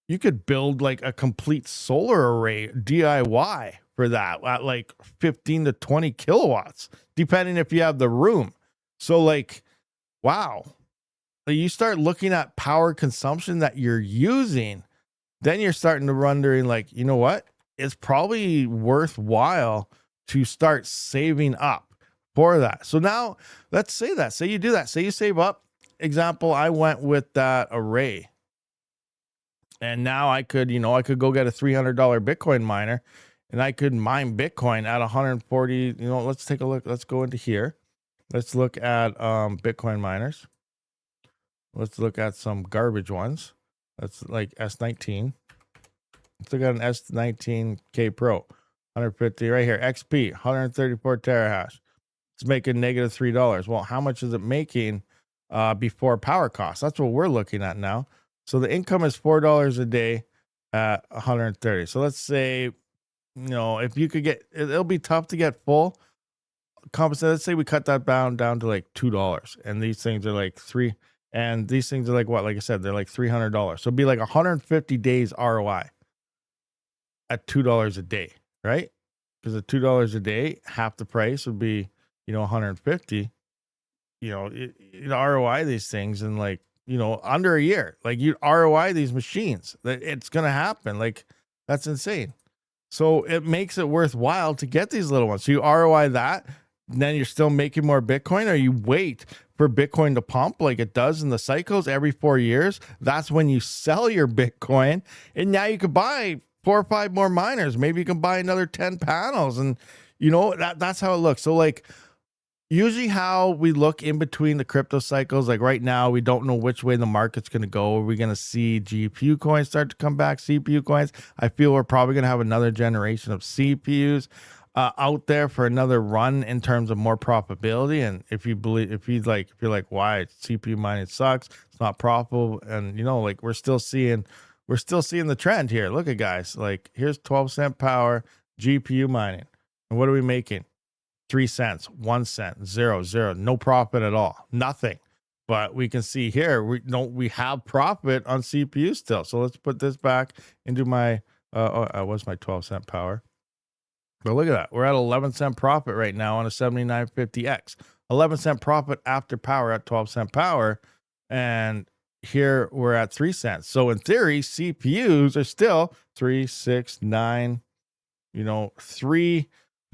You could build like a complete solar array DIY for that at like 15 to 20 kilowatts, depending if you have the room. So wow. You start looking at power consumption that you're using, then you're starting to wondering you know what? It's probably worthwhile to start saving up for that. So now let's say you do that. Say you save up. Example, I went with that array. And now I could go get a $300 Bitcoin miner and I could mine Bitcoin at 140. Let's take a look. Let's go into here. Let's look at Bitcoin miners. Let's look at some garbage ones. That's like S19. Let's look at an S19K Pro, 150 right here. XP, 134 terahash. It's making negative $3. Well, how much is it making before power costs? That's what we're looking at now. So the income is $4 a day at 130. So let's say, if you could it'll be tough to get full compensation. Let's say we cut that down to like $2, and these things are like $3. And these things are like what? Like I said, they're like $300. So it'd be like 150 days ROI. At $2 a day, right? Because at $2 a day, half the price would be, 150. ROI these things in under a year. Like you ROI these machines. It's gonna happen. That's insane. So it makes it worthwhile to get these little ones. So you ROI that, then you're still making more Bitcoin, or you wait for Bitcoin to pump like it does in the cycles every 4 years. That's when you sell your Bitcoin, and now you could buy 4 or 5 more miners. Maybe you can buy another 10 panels, and that's how it looks. So usually how we look in between the crypto cycles, right now, we don't know which way the market's going to go. Are we going to see GPU coins start to come back, CPU coins? I feel we're probably going to have another generation of CPUs. out there for another run in terms of more profitability. And if you're like, why CPU mining sucks, it's not profitable, and like we're still seeing the trend here. Look at guys, like here's 12-cent power GPU mining, and what are we making? 3 cents, 1 cent, 0, 0, no profit at all, nothing. But we can see here we have profit on CPU still. So let's put this back into my what's my 12-cent power. But look at that. We're at 11-cent profit right now on a 7950X. 11-cent profit after power at 12-cent power. And here we're at 3 cents. So in theory, CPUs are still 3, 6, 9,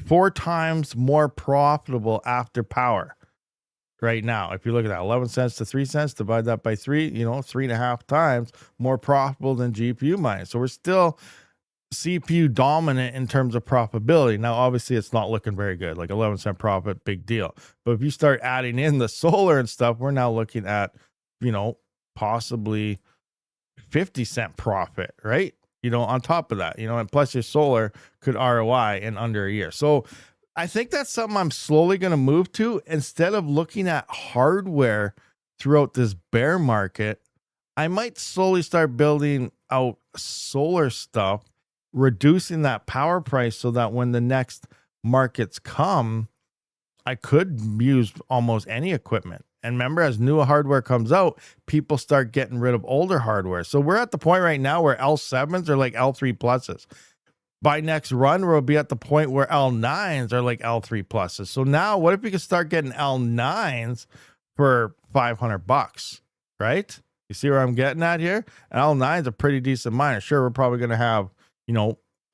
4 times more profitable after power right now. If you look at that, 11 cents to 3 cents, divide that by 3, 3.5 times more profitable than GPU mining. So we're still CPU dominant in terms of profitability. Now, obviously, it's not looking very good. Like 11-cent profit, big deal. But if you start adding in the solar and stuff, we're now looking at, possibly 50-cent profit, right? On top of that, and plus your solar could ROI in under a year. So I think that's something I'm slowly going to move to. Instead of looking at hardware throughout this bear market, I might slowly start building out solar stuff, reducing that power price so that when the next markets come, I could use almost any equipment. And remember, as new hardware comes out, people start getting rid of older hardware. So we're at the point right now where L7s are like L3 pluses. By next run, we'll be at the point where L9s are like L3 pluses. So now what if we could start getting L9s for $500, right? You see where I'm getting at here? And L9's a pretty decent miner. Sure, we're probably going to have,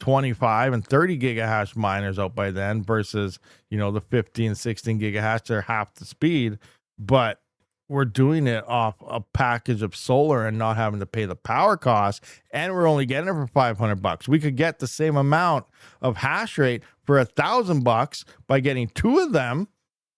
25 and 30 gigahash miners out by then versus, the 15, 16 gigahash. They're half the speed, but we're doing it off a package of solar and not having to pay the power cost. And we're only getting it for $500. We could get the same amount of hash rate for $1,000 by getting 2 of them,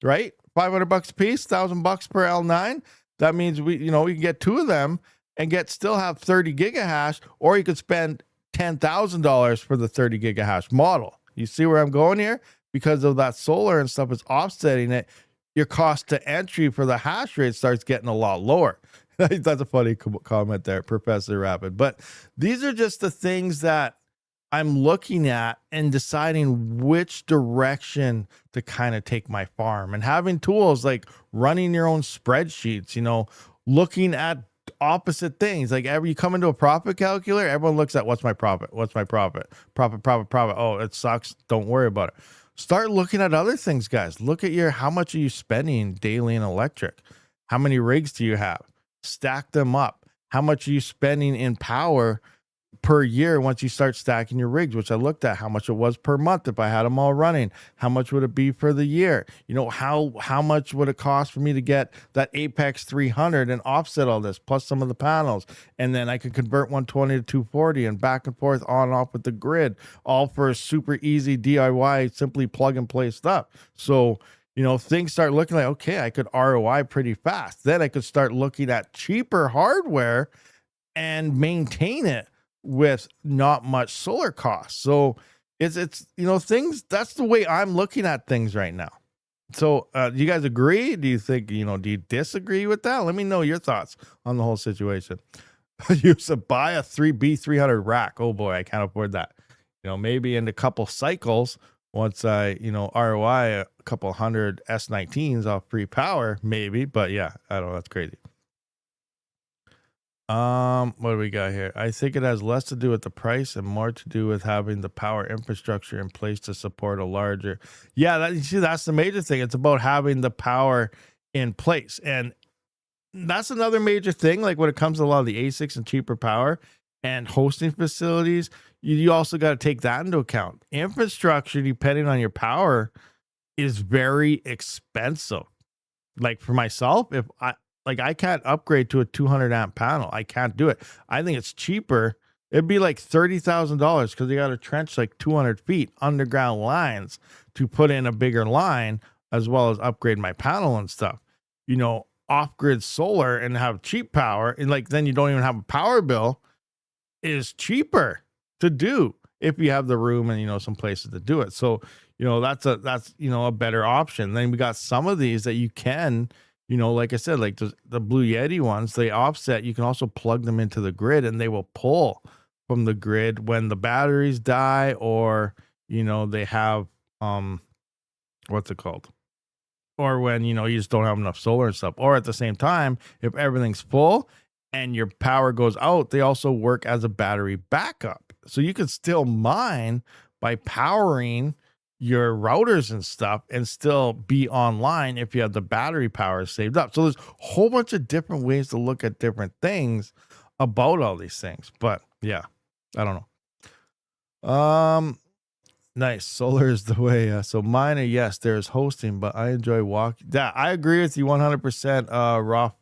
right? $500 a piece, $1,000 per L9. That means we can get 2 of them and still have 30 gigahash, or you could spend $10,000 for the 30 gigahash model. You see where I'm going here? Because of that solar and stuff is offsetting it. Your cost to entry for the hash rate starts getting a lot lower. That's a funny comment there, Professor Rabid. But these are just the things that I'm looking at and deciding which direction to kind of take my farm, and having tools like running your own spreadsheets, looking at opposite things. Like you come into a profit calculator, everyone looks at what's my profit? Profit. Oh, it sucks. Don't worry about it. Start looking at other things, guys. Look at how much are you spending daily in electric? How many rigs do you have? Stack them up. How much are you spending in power per year once you start stacking your rigs, which I looked at how much it was per month if I had them all running. How much would it be for the year? How much would it cost for me to get that Apex 300 and offset all this plus some of the panels, and then I could convert 120 to 240 and back and forth on and off with the grid, all for a super easy DIY, simply plug and play stuff. So things start looking like, okay, I could ROI pretty fast. Then I could start looking at cheaper hardware and maintain it with not much solar costs. So it's things, that's the way I'm looking at things right now. So do you guys agree? Do you think, do you disagree with that? Let me know your thoughts on the whole situation. You should buy a B300 rack. Oh boy, I can't afford that. Maybe in a couple cycles, once I, ROI a couple hundred S19s off free power, maybe. But yeah, I don't know. That's crazy. What do we got here? I think it has less to do with the price and more to do with having the power infrastructure in place to support a larger. Yeah, that's the major thing. It's about having the power in place. And that's another major thing. Like when it comes to a lot of the ASICs and cheaper power and hosting facilities, you also got to take that into account. Infrastructure, depending on your power, is very expensive. Like for myself, I can't upgrade to a 200 amp panel. I can't do it. I think it's cheaper. It'd be like $30,000 because you got to trench like 200 feet underground lines to put in a bigger line, as well as upgrade my panel and stuff. Off-grid solar and have cheap power, and then you don't even have a power bill, is cheaper to do. if you have the room and, some places to do it. So, that's a better option. Then we got some of these that you can, like I said, like the Blue Yeti ones, they offset. You can also plug them into the grid and they will pull from the grid when the batteries die, or, they have, what's it called? Or when, you just don't have enough solar and stuff. Or at the same time, if everything's full and your power goes out, they also work as a battery backup. So you can still mine by powering your routers and stuff and still be online if you have the battery power saved up. So there's a whole bunch of different ways to look at different things about all these things. But yeah, I don't know. Nice. Solar is the way. So miner, yes, there's hosting, but I enjoy walking. Yeah, I agree with you 100%.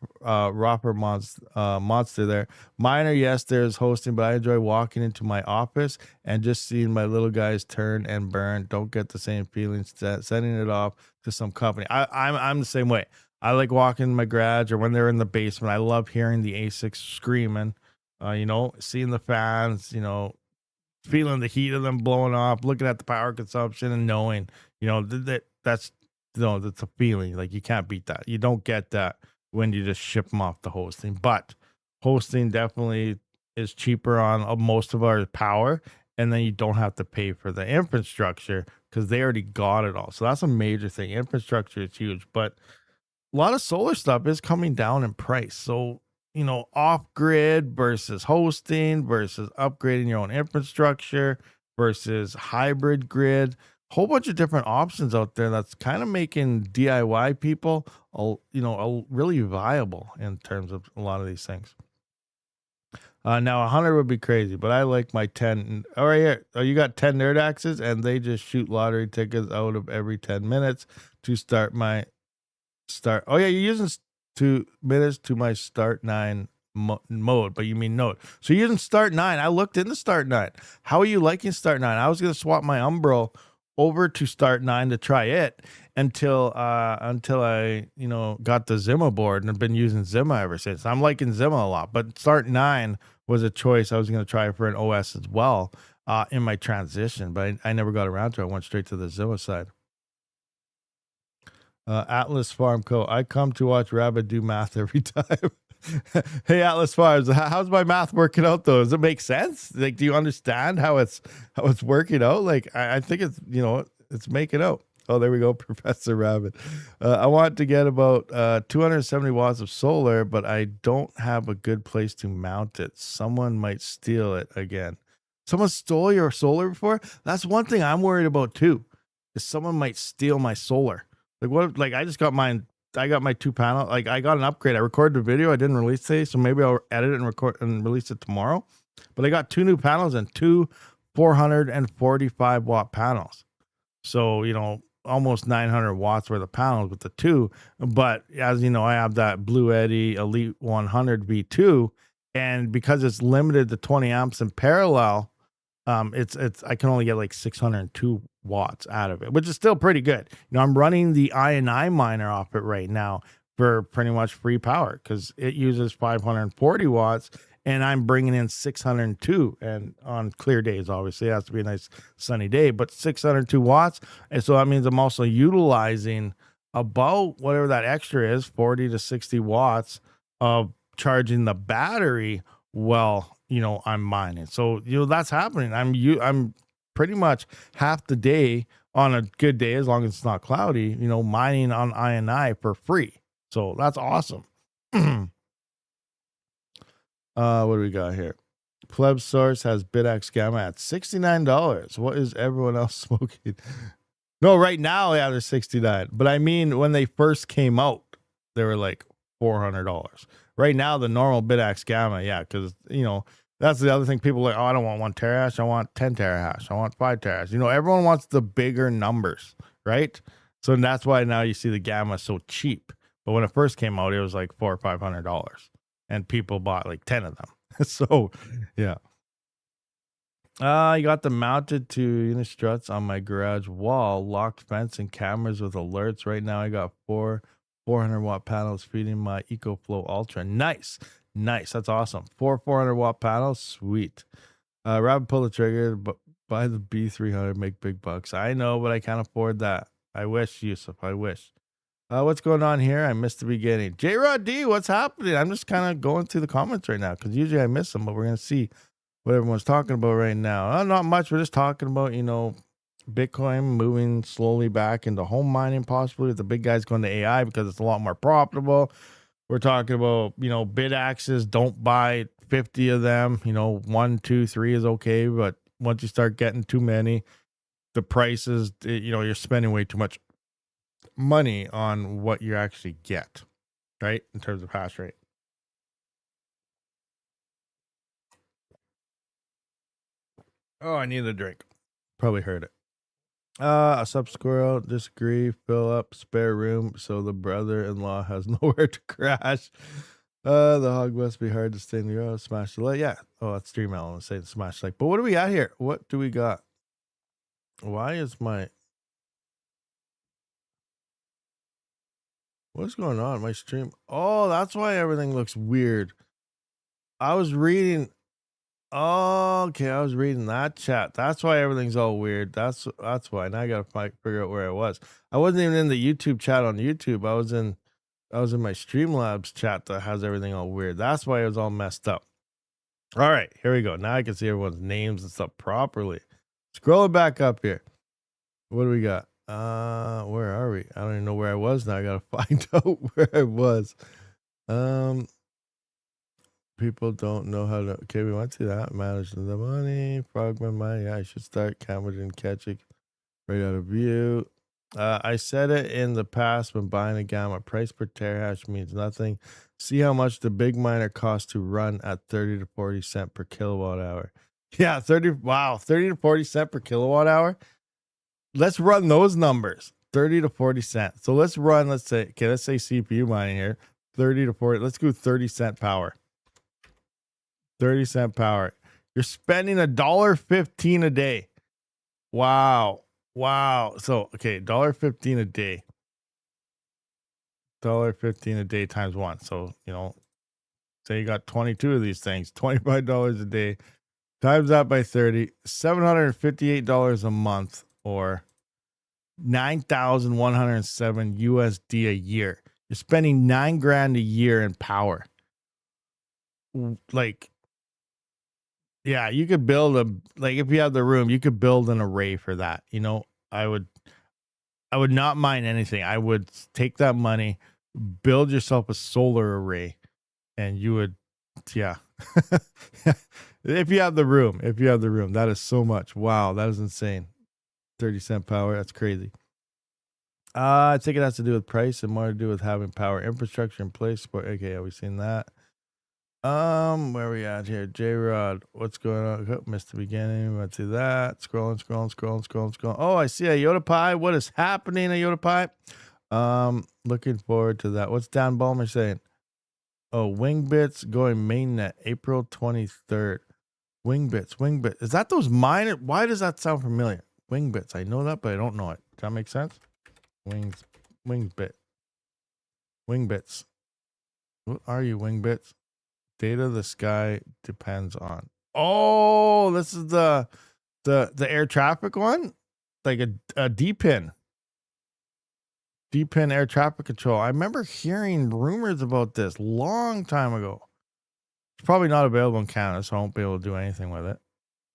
Ropper monster there. Miner, yes, there's hosting, but I enjoy walking into my office and just seeing my little guys turn and burn. Don't get the same feelings sending it off to some company. I'm the same way. I like walking in my garage or when they're in the basement. I love hearing the ASICs screaming. Seeing the fans. Feeling the heat of them blowing off, looking at the power consumption and knowing, that's that's a feeling. Like you can't beat that. You don't get that when you just ship them off the hosting. But hosting definitely is cheaper on most of our power, and then you don't have to pay for the infrastructure because they already got it all. So that's a major thing. Infrastructure is huge, but a lot of solar stuff is coming down in price. So off grid versus hosting versus upgrading your own infrastructure versus hybrid grid, whole bunch of different options out there that's kind of making DIY people, really viable in terms of a lot of these things. Now 100 would be crazy, but I like my 10. All right, here. Oh, you got 10 nerd axes and they just shoot lottery tickets out of every 10 minutes to start. Oh yeah, you're using 2 minutes to my start 9 mode, but you mean node. So you're using start 9. I looked into start 9. How are you liking start 9? I was going to swap my Umbro over to start 9 to try it until I, got the Zimma board, and I've been using Zimma ever since. I'm liking Zimma a lot, but start 9 was a choice I was going to try for an OS as well in my transition, but I never got around to it. I went straight to the Zimma side. Atlas Farm Co. I come to watch Rabid do math every time. Hey, Atlas Farms, how's my math working out though? Does it make sense? Like, do you understand how it's working out? Like, I think it's it's making out. Oh, there we go, Professor Rabid. I want to get about 270 watts of solar, but I don't have a good place to mount it. Someone might steal it again. Someone stole your solar before? That's one thing I'm worried about too. Is someone might steal my solar. Like what if, I just got mine. I got my 2 panel. Like I got an upgrade. I recorded the video. I didn't release today, so maybe I'll edit it and record and release it tomorrow. But I got 2 new panels and 2 445 watt panels. So, almost 900 watts worth of panels with the 2. But as you know, I have that Blue Yeti Elite 100 V2, and because it's limited to 20 amps in parallel, it's I can only get like 602 watts out of it, which is still pretty good. I'm running the INI miner off it right now for pretty much free power because it uses 540 watts and I'm bringing in 602. And on clear days, obviously, it has to be a nice sunny day, but 602 watts. And so that means I'm also utilizing about whatever that extra is, 40 to 60 watts of charging the battery. Well, I'm mining. So, that's happening. I'm pretty much half the day on a good day, as long as it's not cloudy, mining on INI for free. So that's awesome. What do we got here? Pleb Source has BitX Gamma at $69. What is everyone else smoking? No, right now, yeah, they're $69. But I mean, when they first came out, they were like $400. Right now, the normal BitX Gamma, yeah, because, that's the other thing. People are like, oh, I don't want 1 terahash. I want 10 terahash. I want 5 terahash. Everyone wants the bigger numbers, right? So that's why now you see the Gamma so cheap. But when it first came out, it was like $400 or $500, and people bought like 10 of them. So, yeah. I got them mounted to unistruts on my garage wall, locked fence and cameras with alerts. Right now, I got 4 400 watt panels feeding my EcoFlow Ultra. Nice. That's awesome. 4 400 watt panels. Sweet. Rabid pull the trigger, but Buy the B300, make big bucks. I know, but I can't afford that. I wish, Yusuf. I wish. What's going on here? I missed the beginning. J Rod D, what's happening? I'm just kind of going through the comments right now because usually I miss them, but we're gonna see what everyone's talking about right now. Not much. We're just talking about, Bitcoin moving slowly back into home mining, possibly with the big guys going to AI because it's a lot more profitable. We're talking about, bid axes. Don't buy 50 of them. 1, 2, 3 is okay, but once you start getting too many, the prices, you're spending way too much money on what you actually get, right? In terms of hash rate. Oh, I need a drink. Probably heard it. A sub squirrel, disagree, fill up spare room so the brother-in-law has nowhere to crash. The hog must be hard to stay in the road. Smash the like. Yeah. Oh, that's Stream Element saying smash like. But what do we got here? What do we got? Why is my what's going on? My stream. Oh, that's why everything looks weird. I was reading. Oh, okay, I was reading that chat. That's why everything's all weird. That's why. Now I gotta figure out where I was. I wasn't even in the YouTube chat on YouTube. I was in my Streamlabs chat that has everything all weird. That's why it was all messed up. All right, here we go. Now I can see everyone's names and stuff properly. Scrolling back up here. What do we got? Where are we? I don't even know where I was now. I gotta find out where I was. People don't know how to. Okay, we went to that. Manage the money. Frogman money. Yeah, I should start. Camera didn't catch it. Right out of view. I said it in the past when buying a gamma. Price per terahash means nothing. See how much the big miner costs to run at 30 to 40 cent per kilowatt hour. Yeah, 30. Wow, 30 to 40 cent per kilowatt hour. Let's run those numbers. 30 to 40 cents. So let's say CPU mining here. 30 to 40. Let's go 30 cent power. 30 cent power. You're spending $1.15 a day. Wow. So, okay, $1.15 a day. $1.15 a day times 1. So, say you got 22 of these things, $25 a day. Times that by 30, $758 a month, or 9,107 USD a year. You're spending $9,000 a year in power. Like, yeah, you could build if you have the room, you could build an array for that. I would not mind anything. I would take that money, build yourself a solar array, and you would, yeah. If you have the room, that is so much. Wow, that is insane. 30 cent power, that's crazy. I think it has to do with price and more to do with having power infrastructure in place. But okay, have we seen that? Where are we at here? J-Rod, what's going on? Oh, missed the beginning. Went to that. Scrolling. Oh, I see a Yoda Pie. What is happening, a Yoda Pie? Looking forward to that. What's Dan Balmer saying? Oh, Wingbits going mainnet April 23rd. Wingbits. Is that those miner? Why does that sound familiar? Wingbits. I know that, but I don't know it. Does that make sense? Wingbits. What are you, Wingbits? Data the sky depends on. Oh, this is the air traffic one, like a D-pin air traffic control. I remember hearing rumors about this long time ago. It's probably not available in Canada, so I won't be able to do anything with it.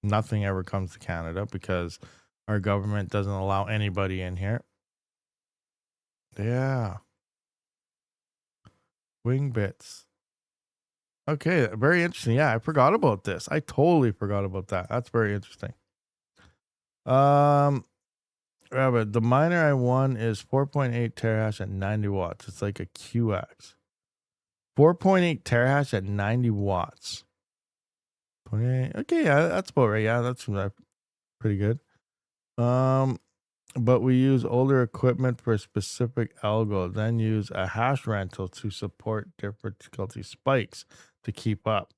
Nothing ever comes to Canada because our government doesn't allow anybody in here. Yeah. Wingbits. Okay, very interesting. Yeah, I forgot about this. I totally forgot about that. That's very interesting. Rabid, the miner I won is 4.8 terahash at 90 watts. It's like a QX. 4.8 terahash at 90 watts. 28. Okay, yeah, that's about right. Yeah, that's pretty good. But we use older equipment for a specific algo, then use a hash rental to support difficulty spikes to keep up.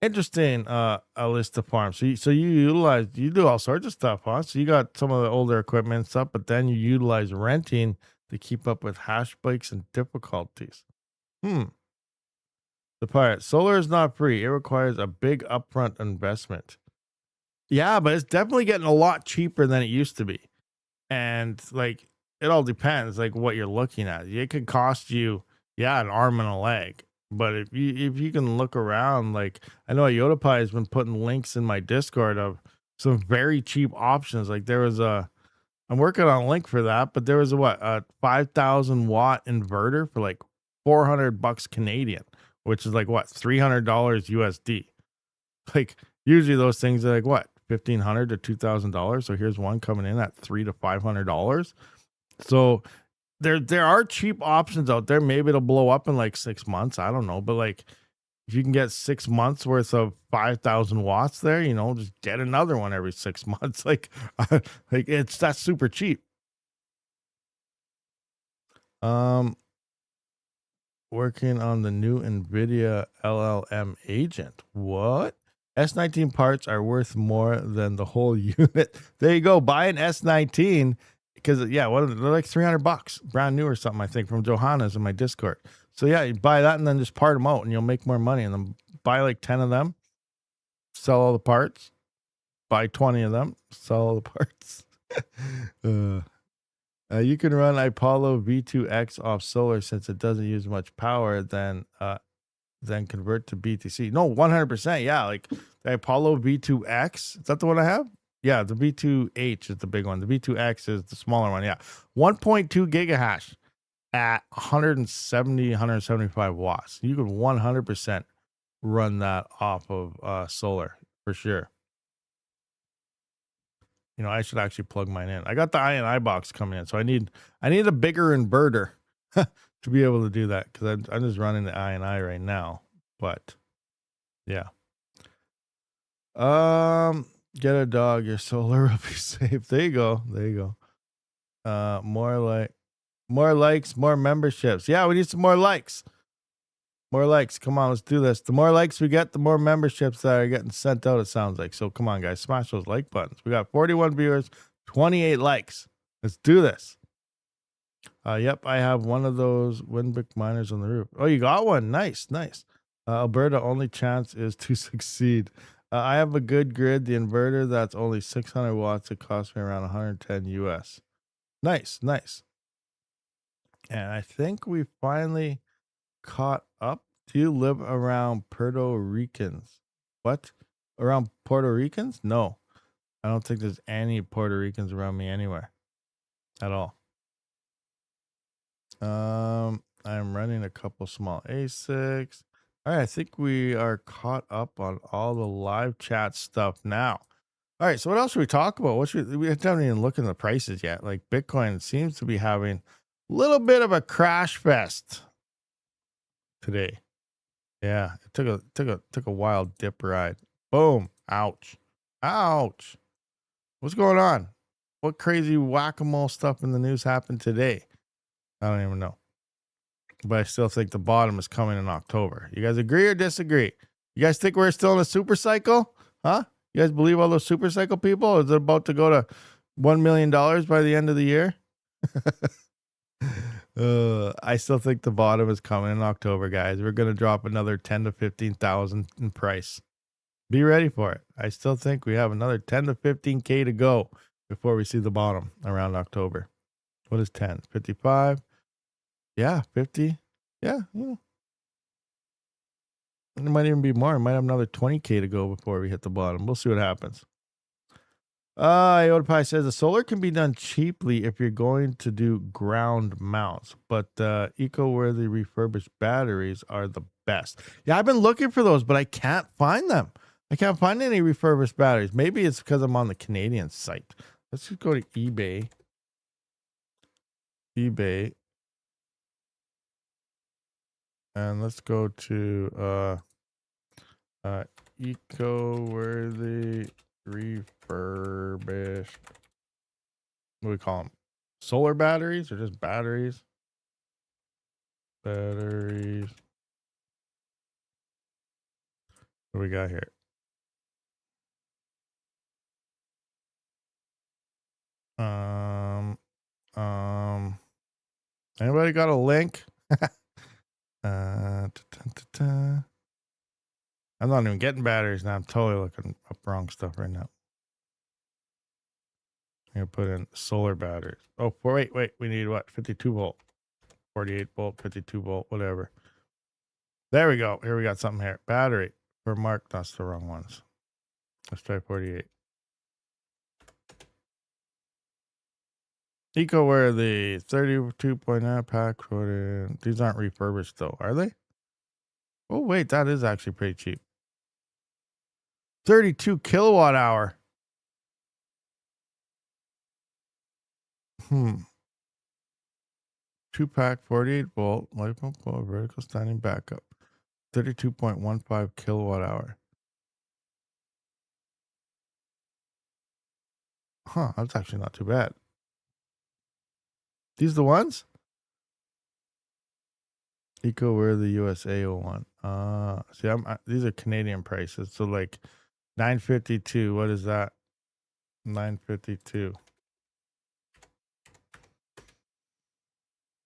Interesting, a list of farms. So you do all sorts of stuff, huh? So you got some of the older equipment and stuff, but then you utilize renting to keep up with hash spikes and difficulties. The pirate. Solar is not free. It requires a big upfront investment. Yeah, but it's definitely getting a lot cheaper than it used to be. And like it all depends like what you're looking at. It could cost you, yeah, an arm and a leg. But if you can look around, like I know Yoda has been putting links in my Discord of some very cheap options. Like there was a I'm working on a link for that, but there was a 5,000 watt inverter for like $400 Canadian, which is like what, $300 USD. Like usually those things are like what, $1,500 to $2,000. So here's one coming in at $300 to $500. So there are cheap options out there. Maybe it'll blow up in like 6 months. I don't know, but like if you can get 6 months worth of 5,000 watts there, just get another one every 6 months. Like, that's super cheap. Working on the new NVIDIA LLM agent. What? S19 parts are worth more than the whole unit. There you go. Buy an S19 because yeah, they're like $300, brand new or something. I think from Johanna's in my Discord. So yeah, you buy that and then just part them out, and you'll make more money. And then buy like 10 of them, sell all the parts. Buy 20 of them, sell all the parts. You can run Apollo V2X off solar since it doesn't use much power. Then convert to BTC. No, 100%. Yeah, like the Apollo V2X. Is that the one I have? Yeah, the V2H is the big one. The V2X is the smaller one. Yeah, 1.2 gigahash at 175 watts. You could 100% run that off of solar for sure. I should actually plug mine in. I got the I&I box coming in, so I need a bigger inverter to be able to do that because I'm just running the I&I right now. But yeah, get a dog. Your solar will be safe. There you go. More likes, more memberships. Yeah, we need some more likes. More likes. Come on, let's do this. The more likes we get, the more memberships that are getting sent out, it sounds like. So come on, guys, smash those like buttons. We got 41 viewers, 28 likes. Let's do this. Yep, I have one of those Windbrick miners on the roof. Oh, you got one? Nice. Alberta, only chance is to succeed. I have a good grid. The inverter that's only 600 watts. It cost me around 110 US. Nice. And I think we finally caught up. Do you live around Puerto Ricans? What? Around Puerto Ricans? No. I don't think there's any Puerto Ricans around me anywhere at all. I'm running a couple small ASICs. All right, I think we are caught up on all the live chat stuff now. All right, so what else should we talk about? We haven't even looked at the prices yet. Like Bitcoin seems to be having a little bit of a crash fest today. Yeah, it took a wild dip ride. Boom. Ouch. What's going on? What crazy whack-a-mole stuff in the news happened today? I don't even know. But I still think the bottom is coming in October. You guys agree or disagree? You guys think we're still in a super cycle? Huh? You guys believe all those super cycle people? Is it about to go to $1 million by the end of the year? I still think the bottom is coming in October, guys. We're going to drop another 10 to 15,000 in price. Be ready for it. I still think we have another 10 to 15K to go before we see the bottom around October. What is 10? 55? Yeah, 50. Yeah. It might even be more. It might have another 20K to go before we hit the bottom. We'll see what happens. Yoda says the solar can be done cheaply if you're going to do ground mounts, but eco-worthy refurbished batteries are the best. Yeah, I've been looking for those, but I can't find them. I can't find any refurbished batteries. Maybe it's because I'm on the Canadian site. Let's just go to eBay. And let's go to eco-worthy refurbished. What do we call them? Solar batteries or just batteries? Batteries. What do we got here? Anybody got a link? I'm not even getting batteries now. I'm totally looking up wrong stuff right now. I'm gonna put in solar batteries. Oh, wait. We need what? 52 volt, 48 volt, 52 volt, whatever. There we go. Here we got something here. Battery for Mark. That's the wrong ones. Let's try 48. Eco-worthy 32.9 pack quoted. These aren't refurbished though, are they? Oh wait, that is actually pretty cheap. 32 kilowatt hour. 2-pack 48 volt lipo vertical standing backup. 32.15 kilowatt hour. Huh, that's actually not too bad. These the ones? Eco-worthy USA 01. See, these are Canadian prices. So like 952. What is that? 952.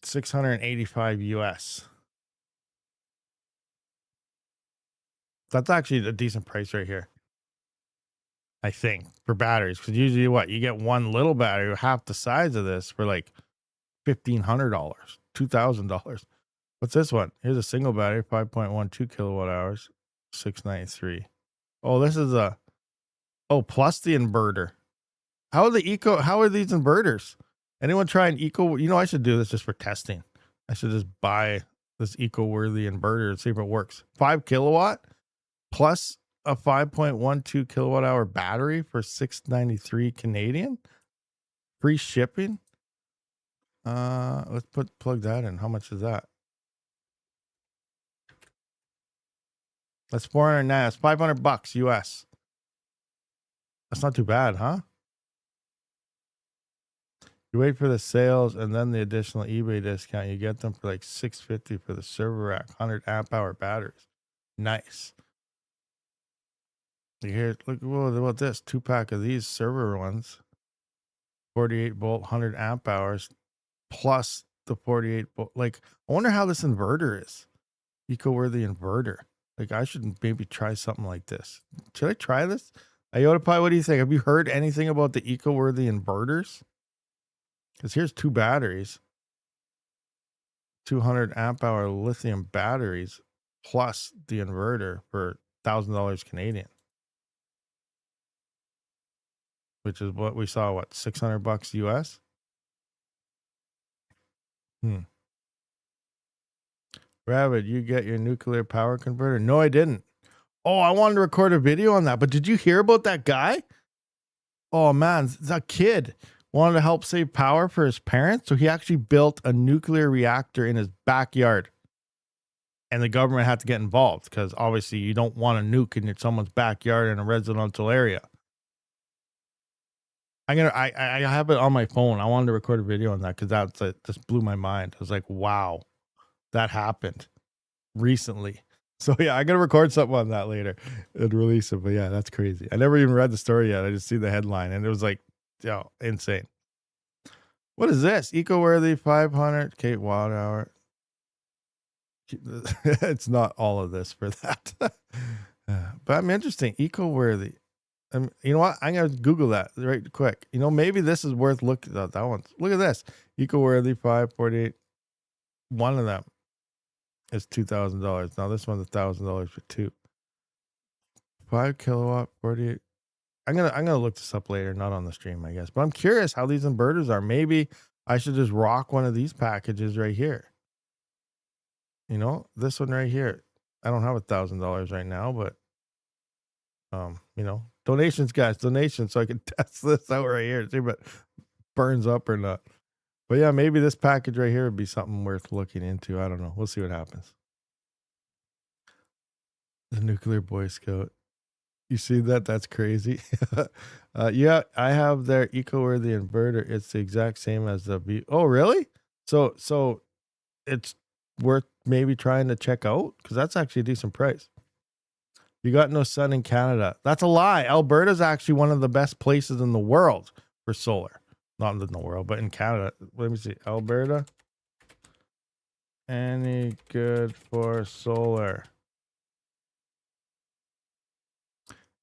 685 US. That's actually a decent price right here. I think for batteries, because usually what you get one little battery half the size of this for like $1,500, $2,000. What's this one? Here's a single battery, 5.12 kilowatt hours, 693. Oh, this is plus the inverter. How are these inverters? Anyone try an eco? You know, I should do this just for testing. I should just buy this eco-worthy inverter and see if it works. 5 kilowatt plus a 5.12 kilowatt hour battery for $693 Canadian. Free shipping. Let's plug that in. How much is that? That's $409. That's $500 US. That's not too bad, huh? You wait for the sales and then the additional eBay discount. You get them for like $650 for the server rack, 100 amp hour batteries. Nice. Here, look about this 2-pack of these server ones, 48 volt, 100 amp hours, plus the 48 volt. Like, I wonder how this inverter is. Eco-worthy inverter. Like, I should maybe try something like this. Should I try this? IotaPie, what do you think? Have you heard anything about the eco-worthy inverters? Because here's 2 batteries, 200 amp hour lithium batteries, plus the inverter for $1,000 Canadian. Which is what we saw, what, $600 US? Rabid, you get your nuclear power converter? No, I didn't. Oh, I wanted to record a video on that, but did you hear about that guy? Oh man, that kid wanted to help save power for his parents, so he actually built a nuclear reactor in his backyard. And the government had to get involved because obviously you don't want a nuke in someone's backyard in a residential area. I have it on my phone. I wanted to record a video on that because that just blew my mind. I was like, wow, that happened recently. So yeah, I gotta record something on that later and release it. But yeah, that's crazy. I never even read the story yet. I just see the headline and it was like, insane. What is this? Eco-worthy 500 kilowatt hour. It's not all of this for that. But I'm interesting. Eco-worthy. You know what? I'm gonna Google that right quick. You know, maybe this is worth looking at. That one. Look at this. Eco-worthy 548. One of them is $2,000. Now this one's $1,000 for 2. 5 kilowatt 48. I'm gonna look this up later, not on the stream, I guess. But I'm curious how these inverters are. Maybe I should just rock one of these packages right here. You know, this one right here. I don't have $1,000 right now, but donations, guys, donations, so I can test this out right here, see if it burns up or not. But yeah, maybe this package right here would be something worth looking into. I don't know. We'll see what happens. The nuclear Boy Scout. You see that? That's crazy. Yeah, I have their eco-worthy inverter. It's the exact same as the Oh, really? So it's worth maybe trying to check out because that's actually a decent price. You got no sun in Canada. That's a lie. Alberta's actually one of the best places in the world for solar. Not in the world, but in Canada. Let me see. Alberta. Any good for solar?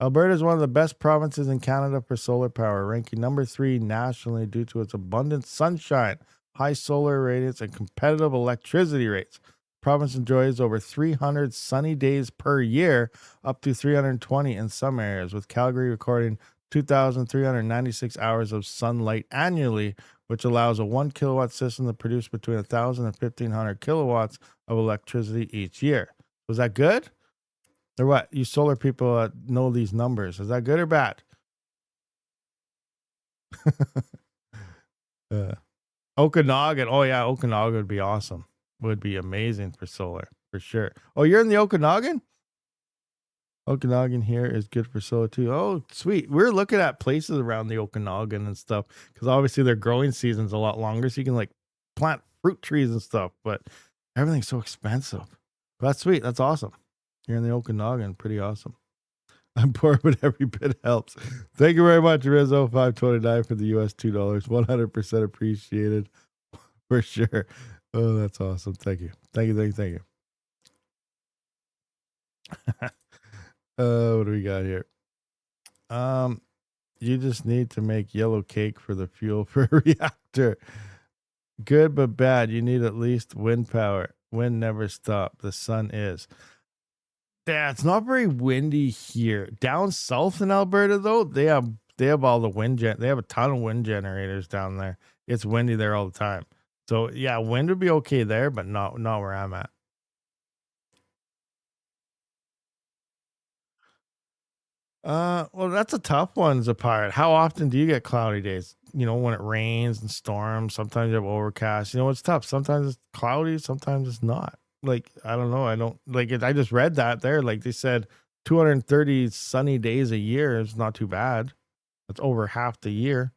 Alberta is one of the best provinces in Canada for solar power, ranking number 3 nationally due to its abundant sunshine, high solar radiance, and competitive electricity rates. The province enjoys over 300 sunny days per year, up to 320 in some areas, with Calgary recording 2,396 hours of sunlight annually, which allows a 1 kilowatt system to produce between 1,000 and 1,500 kilowatts of electricity each year. Was that good? Or what? You solar people know these numbers. Is that good or bad? Okanagan. Oh, yeah. Okanagan would be awesome. Would be amazing for solar, for sure. Oh, you're in the Okanagan? Okanagan here is good for solar too. Oh, sweet. We're looking at places around the Okanagan and stuff because obviously their growing season's a lot longer. So you can like plant fruit trees and stuff, but everything's so expensive. But that's sweet. That's awesome. You're in the Okanagan. Pretty awesome. I'm poor, but every bit helps. Thank you very much, Rizzo. 529 for the US $2. 100% appreciated for sure. Oh, that's awesome. Thank you. Thank you. What do we got here? You just need to make yellow cake for the fuel for a reactor. Good but bad. You need at least wind power. Wind never stop. The sun is. Yeah, it's not very windy here. Down south in Alberta, though, they have all the wind they have a ton of wind generators down there. It's windy there all the time. So yeah, wind would be okay there, but not where I'm at. Well, that's a tough one, Zapire. How often do you get cloudy days? You know, when it rains and storms, sometimes you have overcast. You know, it's tough. Sometimes it's cloudy, sometimes it's not. Like, I don't know. I don't like it. I just read that there. Like they said 230 sunny days a year is not too bad. That's over half the year.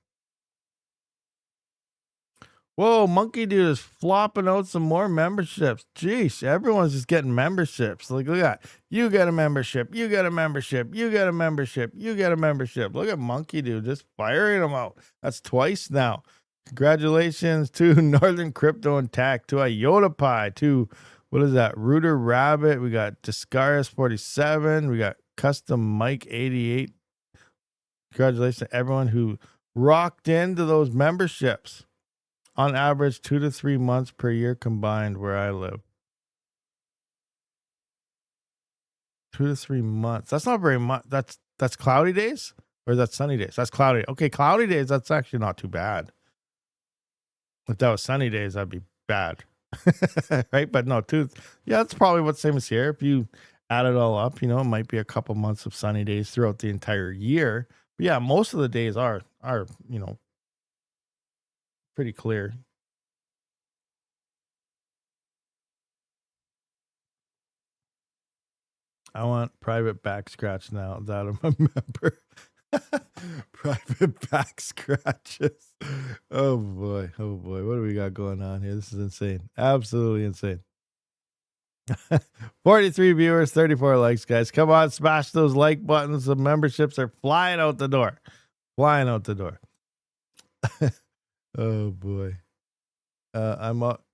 Whoa, Monkey Dude is flopping out some more memberships. Jeez, everyone's just getting memberships. Like, look at that. You get a membership. You get a membership. You get a membership. You get a membership. Look at Monkey Dude just firing them out. That's twice now. Congratulations to Northern Crypto and Tech, to Iota Pie, to what is that? Rooter Rabbit. We got Discaris 47. We got Custom Mike 88. Congratulations to everyone who rocked into those memberships. On average, 2 to 3 months per year combined where I live. 2 to 3 months. That's not very much. That's cloudy days? Or is that sunny days? That's cloudy. Okay, cloudy days, that's actually not too bad. If that was sunny days, that'd be bad. Right? But no, yeah, that's probably what's same as here. If you add it all up, you know, it might be a couple months of sunny days throughout the entire year. But yeah, most of the days are, you know, pretty clear. I want private back scratch now that I'm a member. Private back scratches. Oh boy. Oh boy. What do we got going on here? This is insane. Absolutely insane. 43 viewers, 34 likes, guys. Come on, smash those like buttons. The memberships are flying out the door. Flying out the door. Oh boy. I'm up.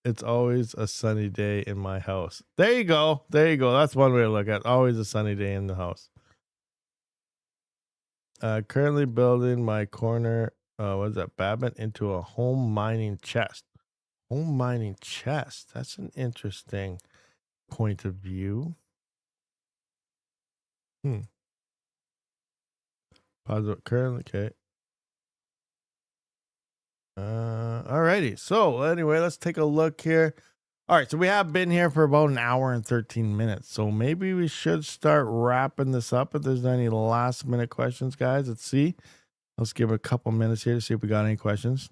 It's always a sunny day in my house. There you go. There you go. That's one way to look at it. Always a sunny day in the house. Currently building my corner, what is that, Babbitt, into a home mining chest. Home mining chest. That's an interesting point of view. Positive currently, okay. Alrighty. So anyway, let's take a look here. All right, so we have been here for about an hour and 13 minutes. So maybe we should start wrapping this up. If there's any last minute questions, guys, let's see. Let's give it a couple minutes here to see if we got any questions.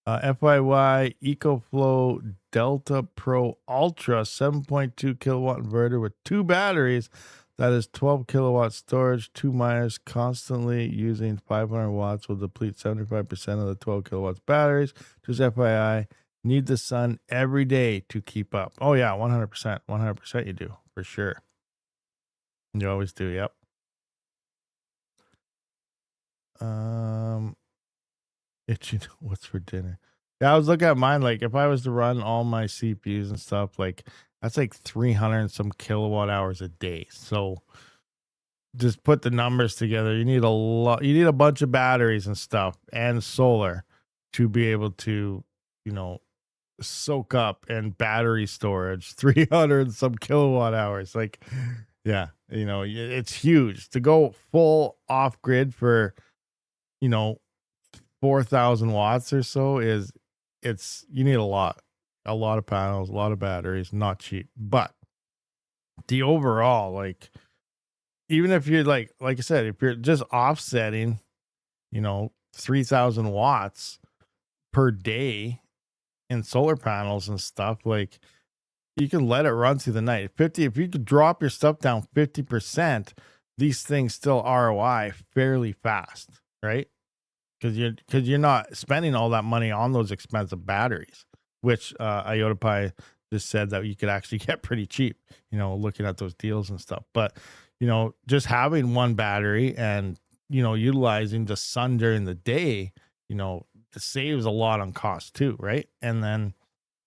FYY EcoFlow Delta Pro Ultra 7.2 kilowatt inverter with 2 batteries. That is 12 kilowatt storage, 2 miners constantly using 500 watts will deplete 75% of the 12 kilowatts batteries. Just FYI, need the sun every day to keep up. Oh yeah, 100%. 100% you do, for sure. You always do, yep. Itchy, what's for dinner? Yeah, I was looking at mine, like if I was to run all my CPUs and stuff, like that's like 300 and some kilowatt hours a day. So just put the numbers together. You need a lot. You need a bunch of batteries and stuff and solar to be able to, you know, soak up and battery storage 300 some kilowatt hours. Like, yeah, you know, it's huge to go full off grid for, you know, 4,000 watts or so you need a lot of panels, a lot of batteries, not cheap. But the overall, like, even if you're like I said, if you're just offsetting, you know, 3,000 watts per day in solar panels and stuff, like, you can let it run through the night. If you could drop your stuff down 50%, these things still ROI fairly fast, right? Because you're not spending all that money on those expensive batteries, which IotaPi just said that you could actually get pretty cheap, you know, looking at those deals and stuff. But, you know, just having one battery and, you know, utilizing the sun during the day, you know, it saves a lot on cost too, right? And then,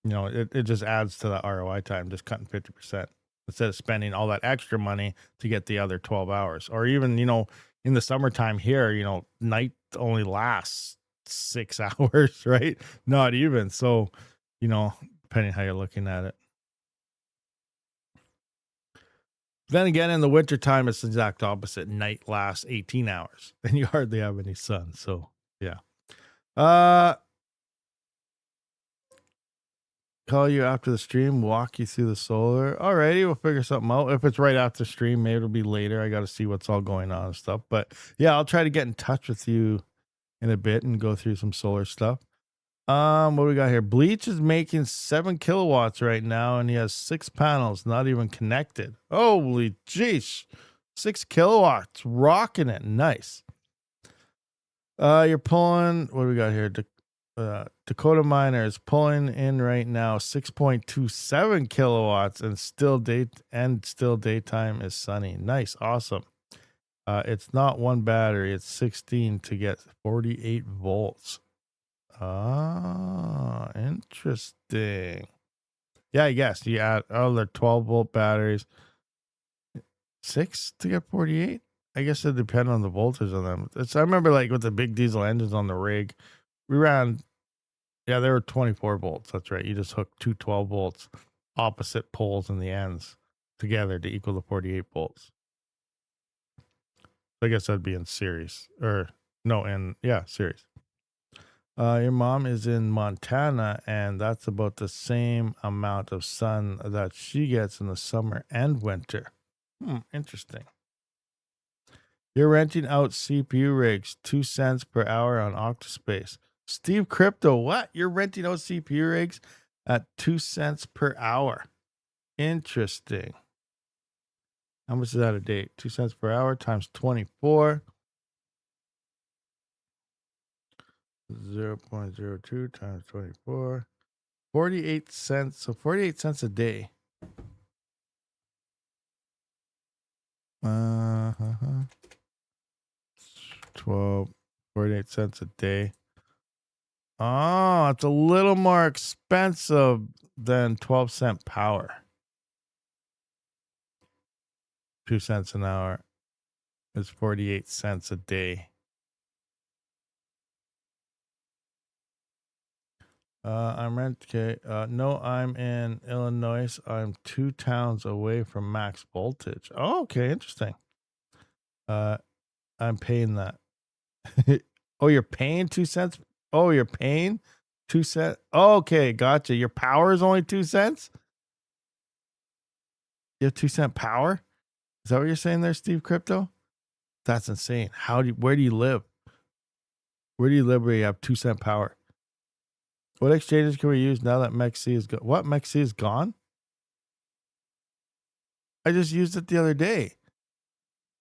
you know, it just adds to the ROI time, just cutting 50% instead of spending all that extra money to get the other 12 hours. Or even, you know, in the summertime here, you know, night only lasts 6 hours, right? Not even. So, you know, depending how you're looking at it. Then again, in the wintertime, it's the exact opposite. Night lasts 18 hours and you hardly have any sun. So, yeah. Call you after the stream, walk you through the solar. Alrighty, we'll figure something out. If it's right after the stream, maybe it'll be later. I got to see what's all going on and stuff. But yeah, I'll try to get in touch with you in a bit and go through some solar stuff. What do we got here? Bleach is making 7 kilowatts right now, and he has 6 panels, not even connected. Holy jeez. 6 kilowatts, rocking it. Nice. You're pulling, what do we got here? Dakota Miner is pulling in right now 6.27 kilowatts and still daytime is sunny. Nice, awesome. It's not one battery, it's 16 to get 48 volts. Ah, interesting. Yeah, I guess you add they're 12-volt batteries. 6 to get 48? I guess it depends on the voltage on them. I remember, like, with the big diesel engines on the rig, we ran, yeah, they were 24 volts. That's right. You just hook two 12 volts opposite poles in the ends together to equal the 48 volts. I guess that'd be in series, or no, series. Your mom is in Montana, and that's about the same amount of sun that she gets in the summer and winter. Interesting. You're renting out CPU rigs, 2 cents per hour on Octa.Space. Steve Crypto, what? You're renting out CPU rigs at 2 cents per hour. Interesting. How much is that a day? 2 cents per hour times 24. 0.02 times 24. 48 cents. So 48 cents a day. 48 cents a day. Oh, it's a little more expensive than 12-cent power. 2 cents an hour is 48 cents a day. No, I'm in Illinois. I'm 2 towns away from max voltage. Oh, okay, interesting. I'm paying that. Oh, you're paying 2 cents? Oh, you're paying 2 cents? Oh, okay, gotcha. Your power is only 2 cents? You have 2 cent power? Is that what you're saying there, Steve Crypto? That's insane. Where do you live? Where do you live where you have 2 cent power? What exchanges can we use now that MEXC is gone? What? MEXC is gone? I just used it the other day.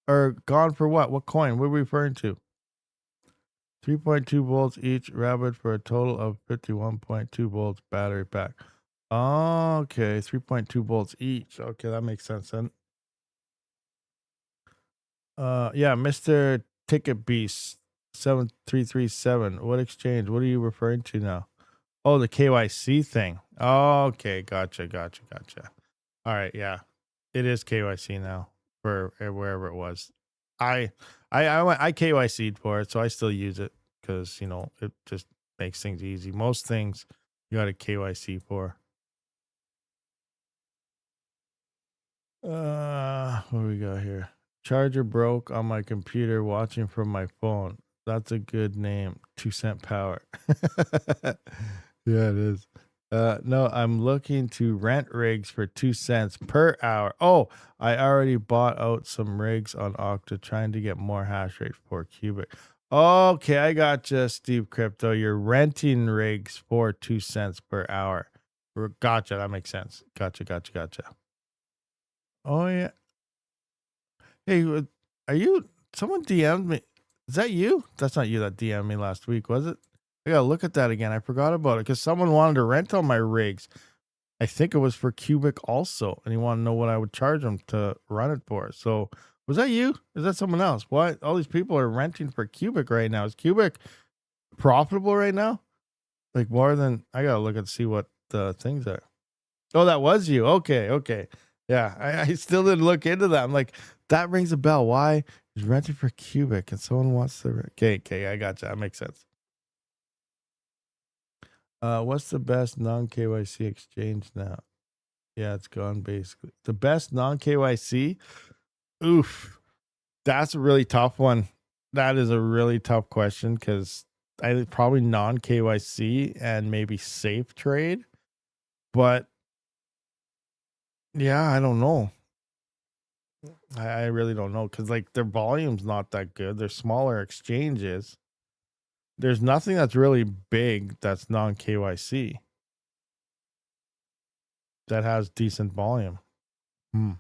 Or gone for what? What coin? What are we referring to? 3.2 volts each, Rabid for a total of 51.2 volts battery pack. Oh, okay. 3.2 volts each. Okay, that makes sense then. Yeah, Mr. Ticket Beast 7337. What exchange? What are you referring to now? Oh, the KYC thing. Oh, okay, gotcha. All right, yeah. It is KYC now for wherever it was. I KYC'd for it, so I still use it because it just makes things easy. Most things you got to KYC for. What do we got here? Charger broke on my computer watching from my phone. That's a good name. 2 cent power. Yeah, it is. No, I'm looking to rent rigs for 2 cents per hour. Oh, I already bought out some rigs on Octa trying to get more hash rate for cubic. Okay, I gotcha, Steve Crypto. You're renting rigs for 2 cents per hour. Gotcha. That makes sense. Gotcha. Oh yeah. Hey, are you? Someone DM'd me. Is that you? That's not you that DM'd me last week, was it? I gotta look at that again. I forgot about it because someone wanted to rent all my rigs. I think it was for Cubic also, and he wanted to know what I would charge him to run it for. So, was that you? Is that someone else? What? All these people are renting for Cubic right now. Is Cubic profitable right now? Like more than I gotta look and see what the things are. Oh, that was you. Okay. Yeah, I still didn't look into that. I'm like, that rings a bell. Why is renting for Cubic and someone wants to? Okay, I gotcha. That makes sense. What's the best non KYC exchange now? Yeah, it's gone basically. The best non KYC. Oof, that's a really tough one. That is a really tough question because I probably non KYC and maybe safe trade, but yeah, I don't know. I really don't know because like their volume's not that good. They're smaller exchanges. There's nothing that's really big that's non KYC that has decent volume. Yeah,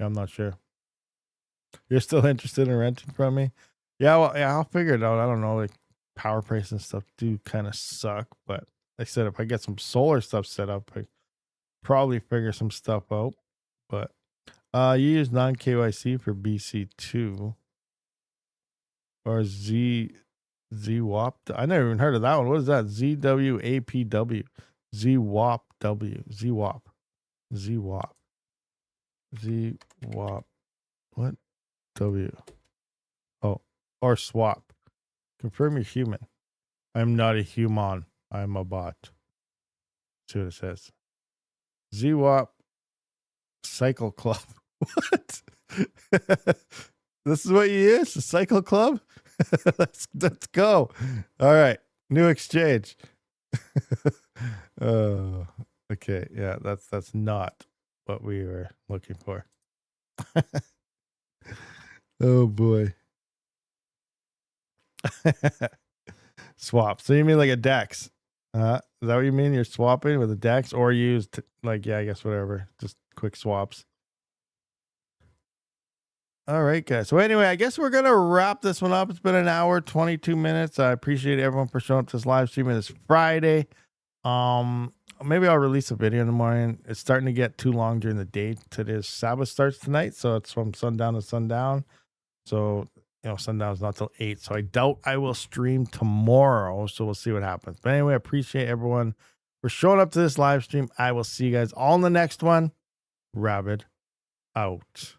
I'm not sure. You're still interested in renting from me? Yeah, well, yeah, I'll figure it out. I don't know, like power price and stuff do kind of suck, but like I said, if I get some solar stuff set up, I probably figure some stuff out. But you use non KYC for BC2 or ZWAP. I never even heard of that one. What is that? ZWAPW. ZWAPW. ZWAP. ZWAP. What? W. Oh, or swap. Confirm you're human. I'm not a human. I'm a bot. See what it says. ZWAP Cycle Club. What? This is what you use? A cycle club? let's go. All right. New exchange. Oh, okay. Yeah, that's not what we were looking for. Oh boy. Swap. So you mean like a DEX? Is that what you mean? You're swapping with a DEX or used like, yeah, I guess whatever. Just quick swaps. All right, guys. So anyway, I guess we're gonna wrap this one up. It's been an hour, 22 minutes. I appreciate everyone for showing up to this live stream. It is Friday. Maybe I'll release a video in the morning. It's starting to get too long during the day. Today's Sabbath starts tonight, so it's from sundown to sundown. So sundown's not till 8. So I doubt I will stream tomorrow. So we'll see what happens. But anyway, I appreciate everyone for showing up to this live stream. I will see you guys all in the next one. Rabid out.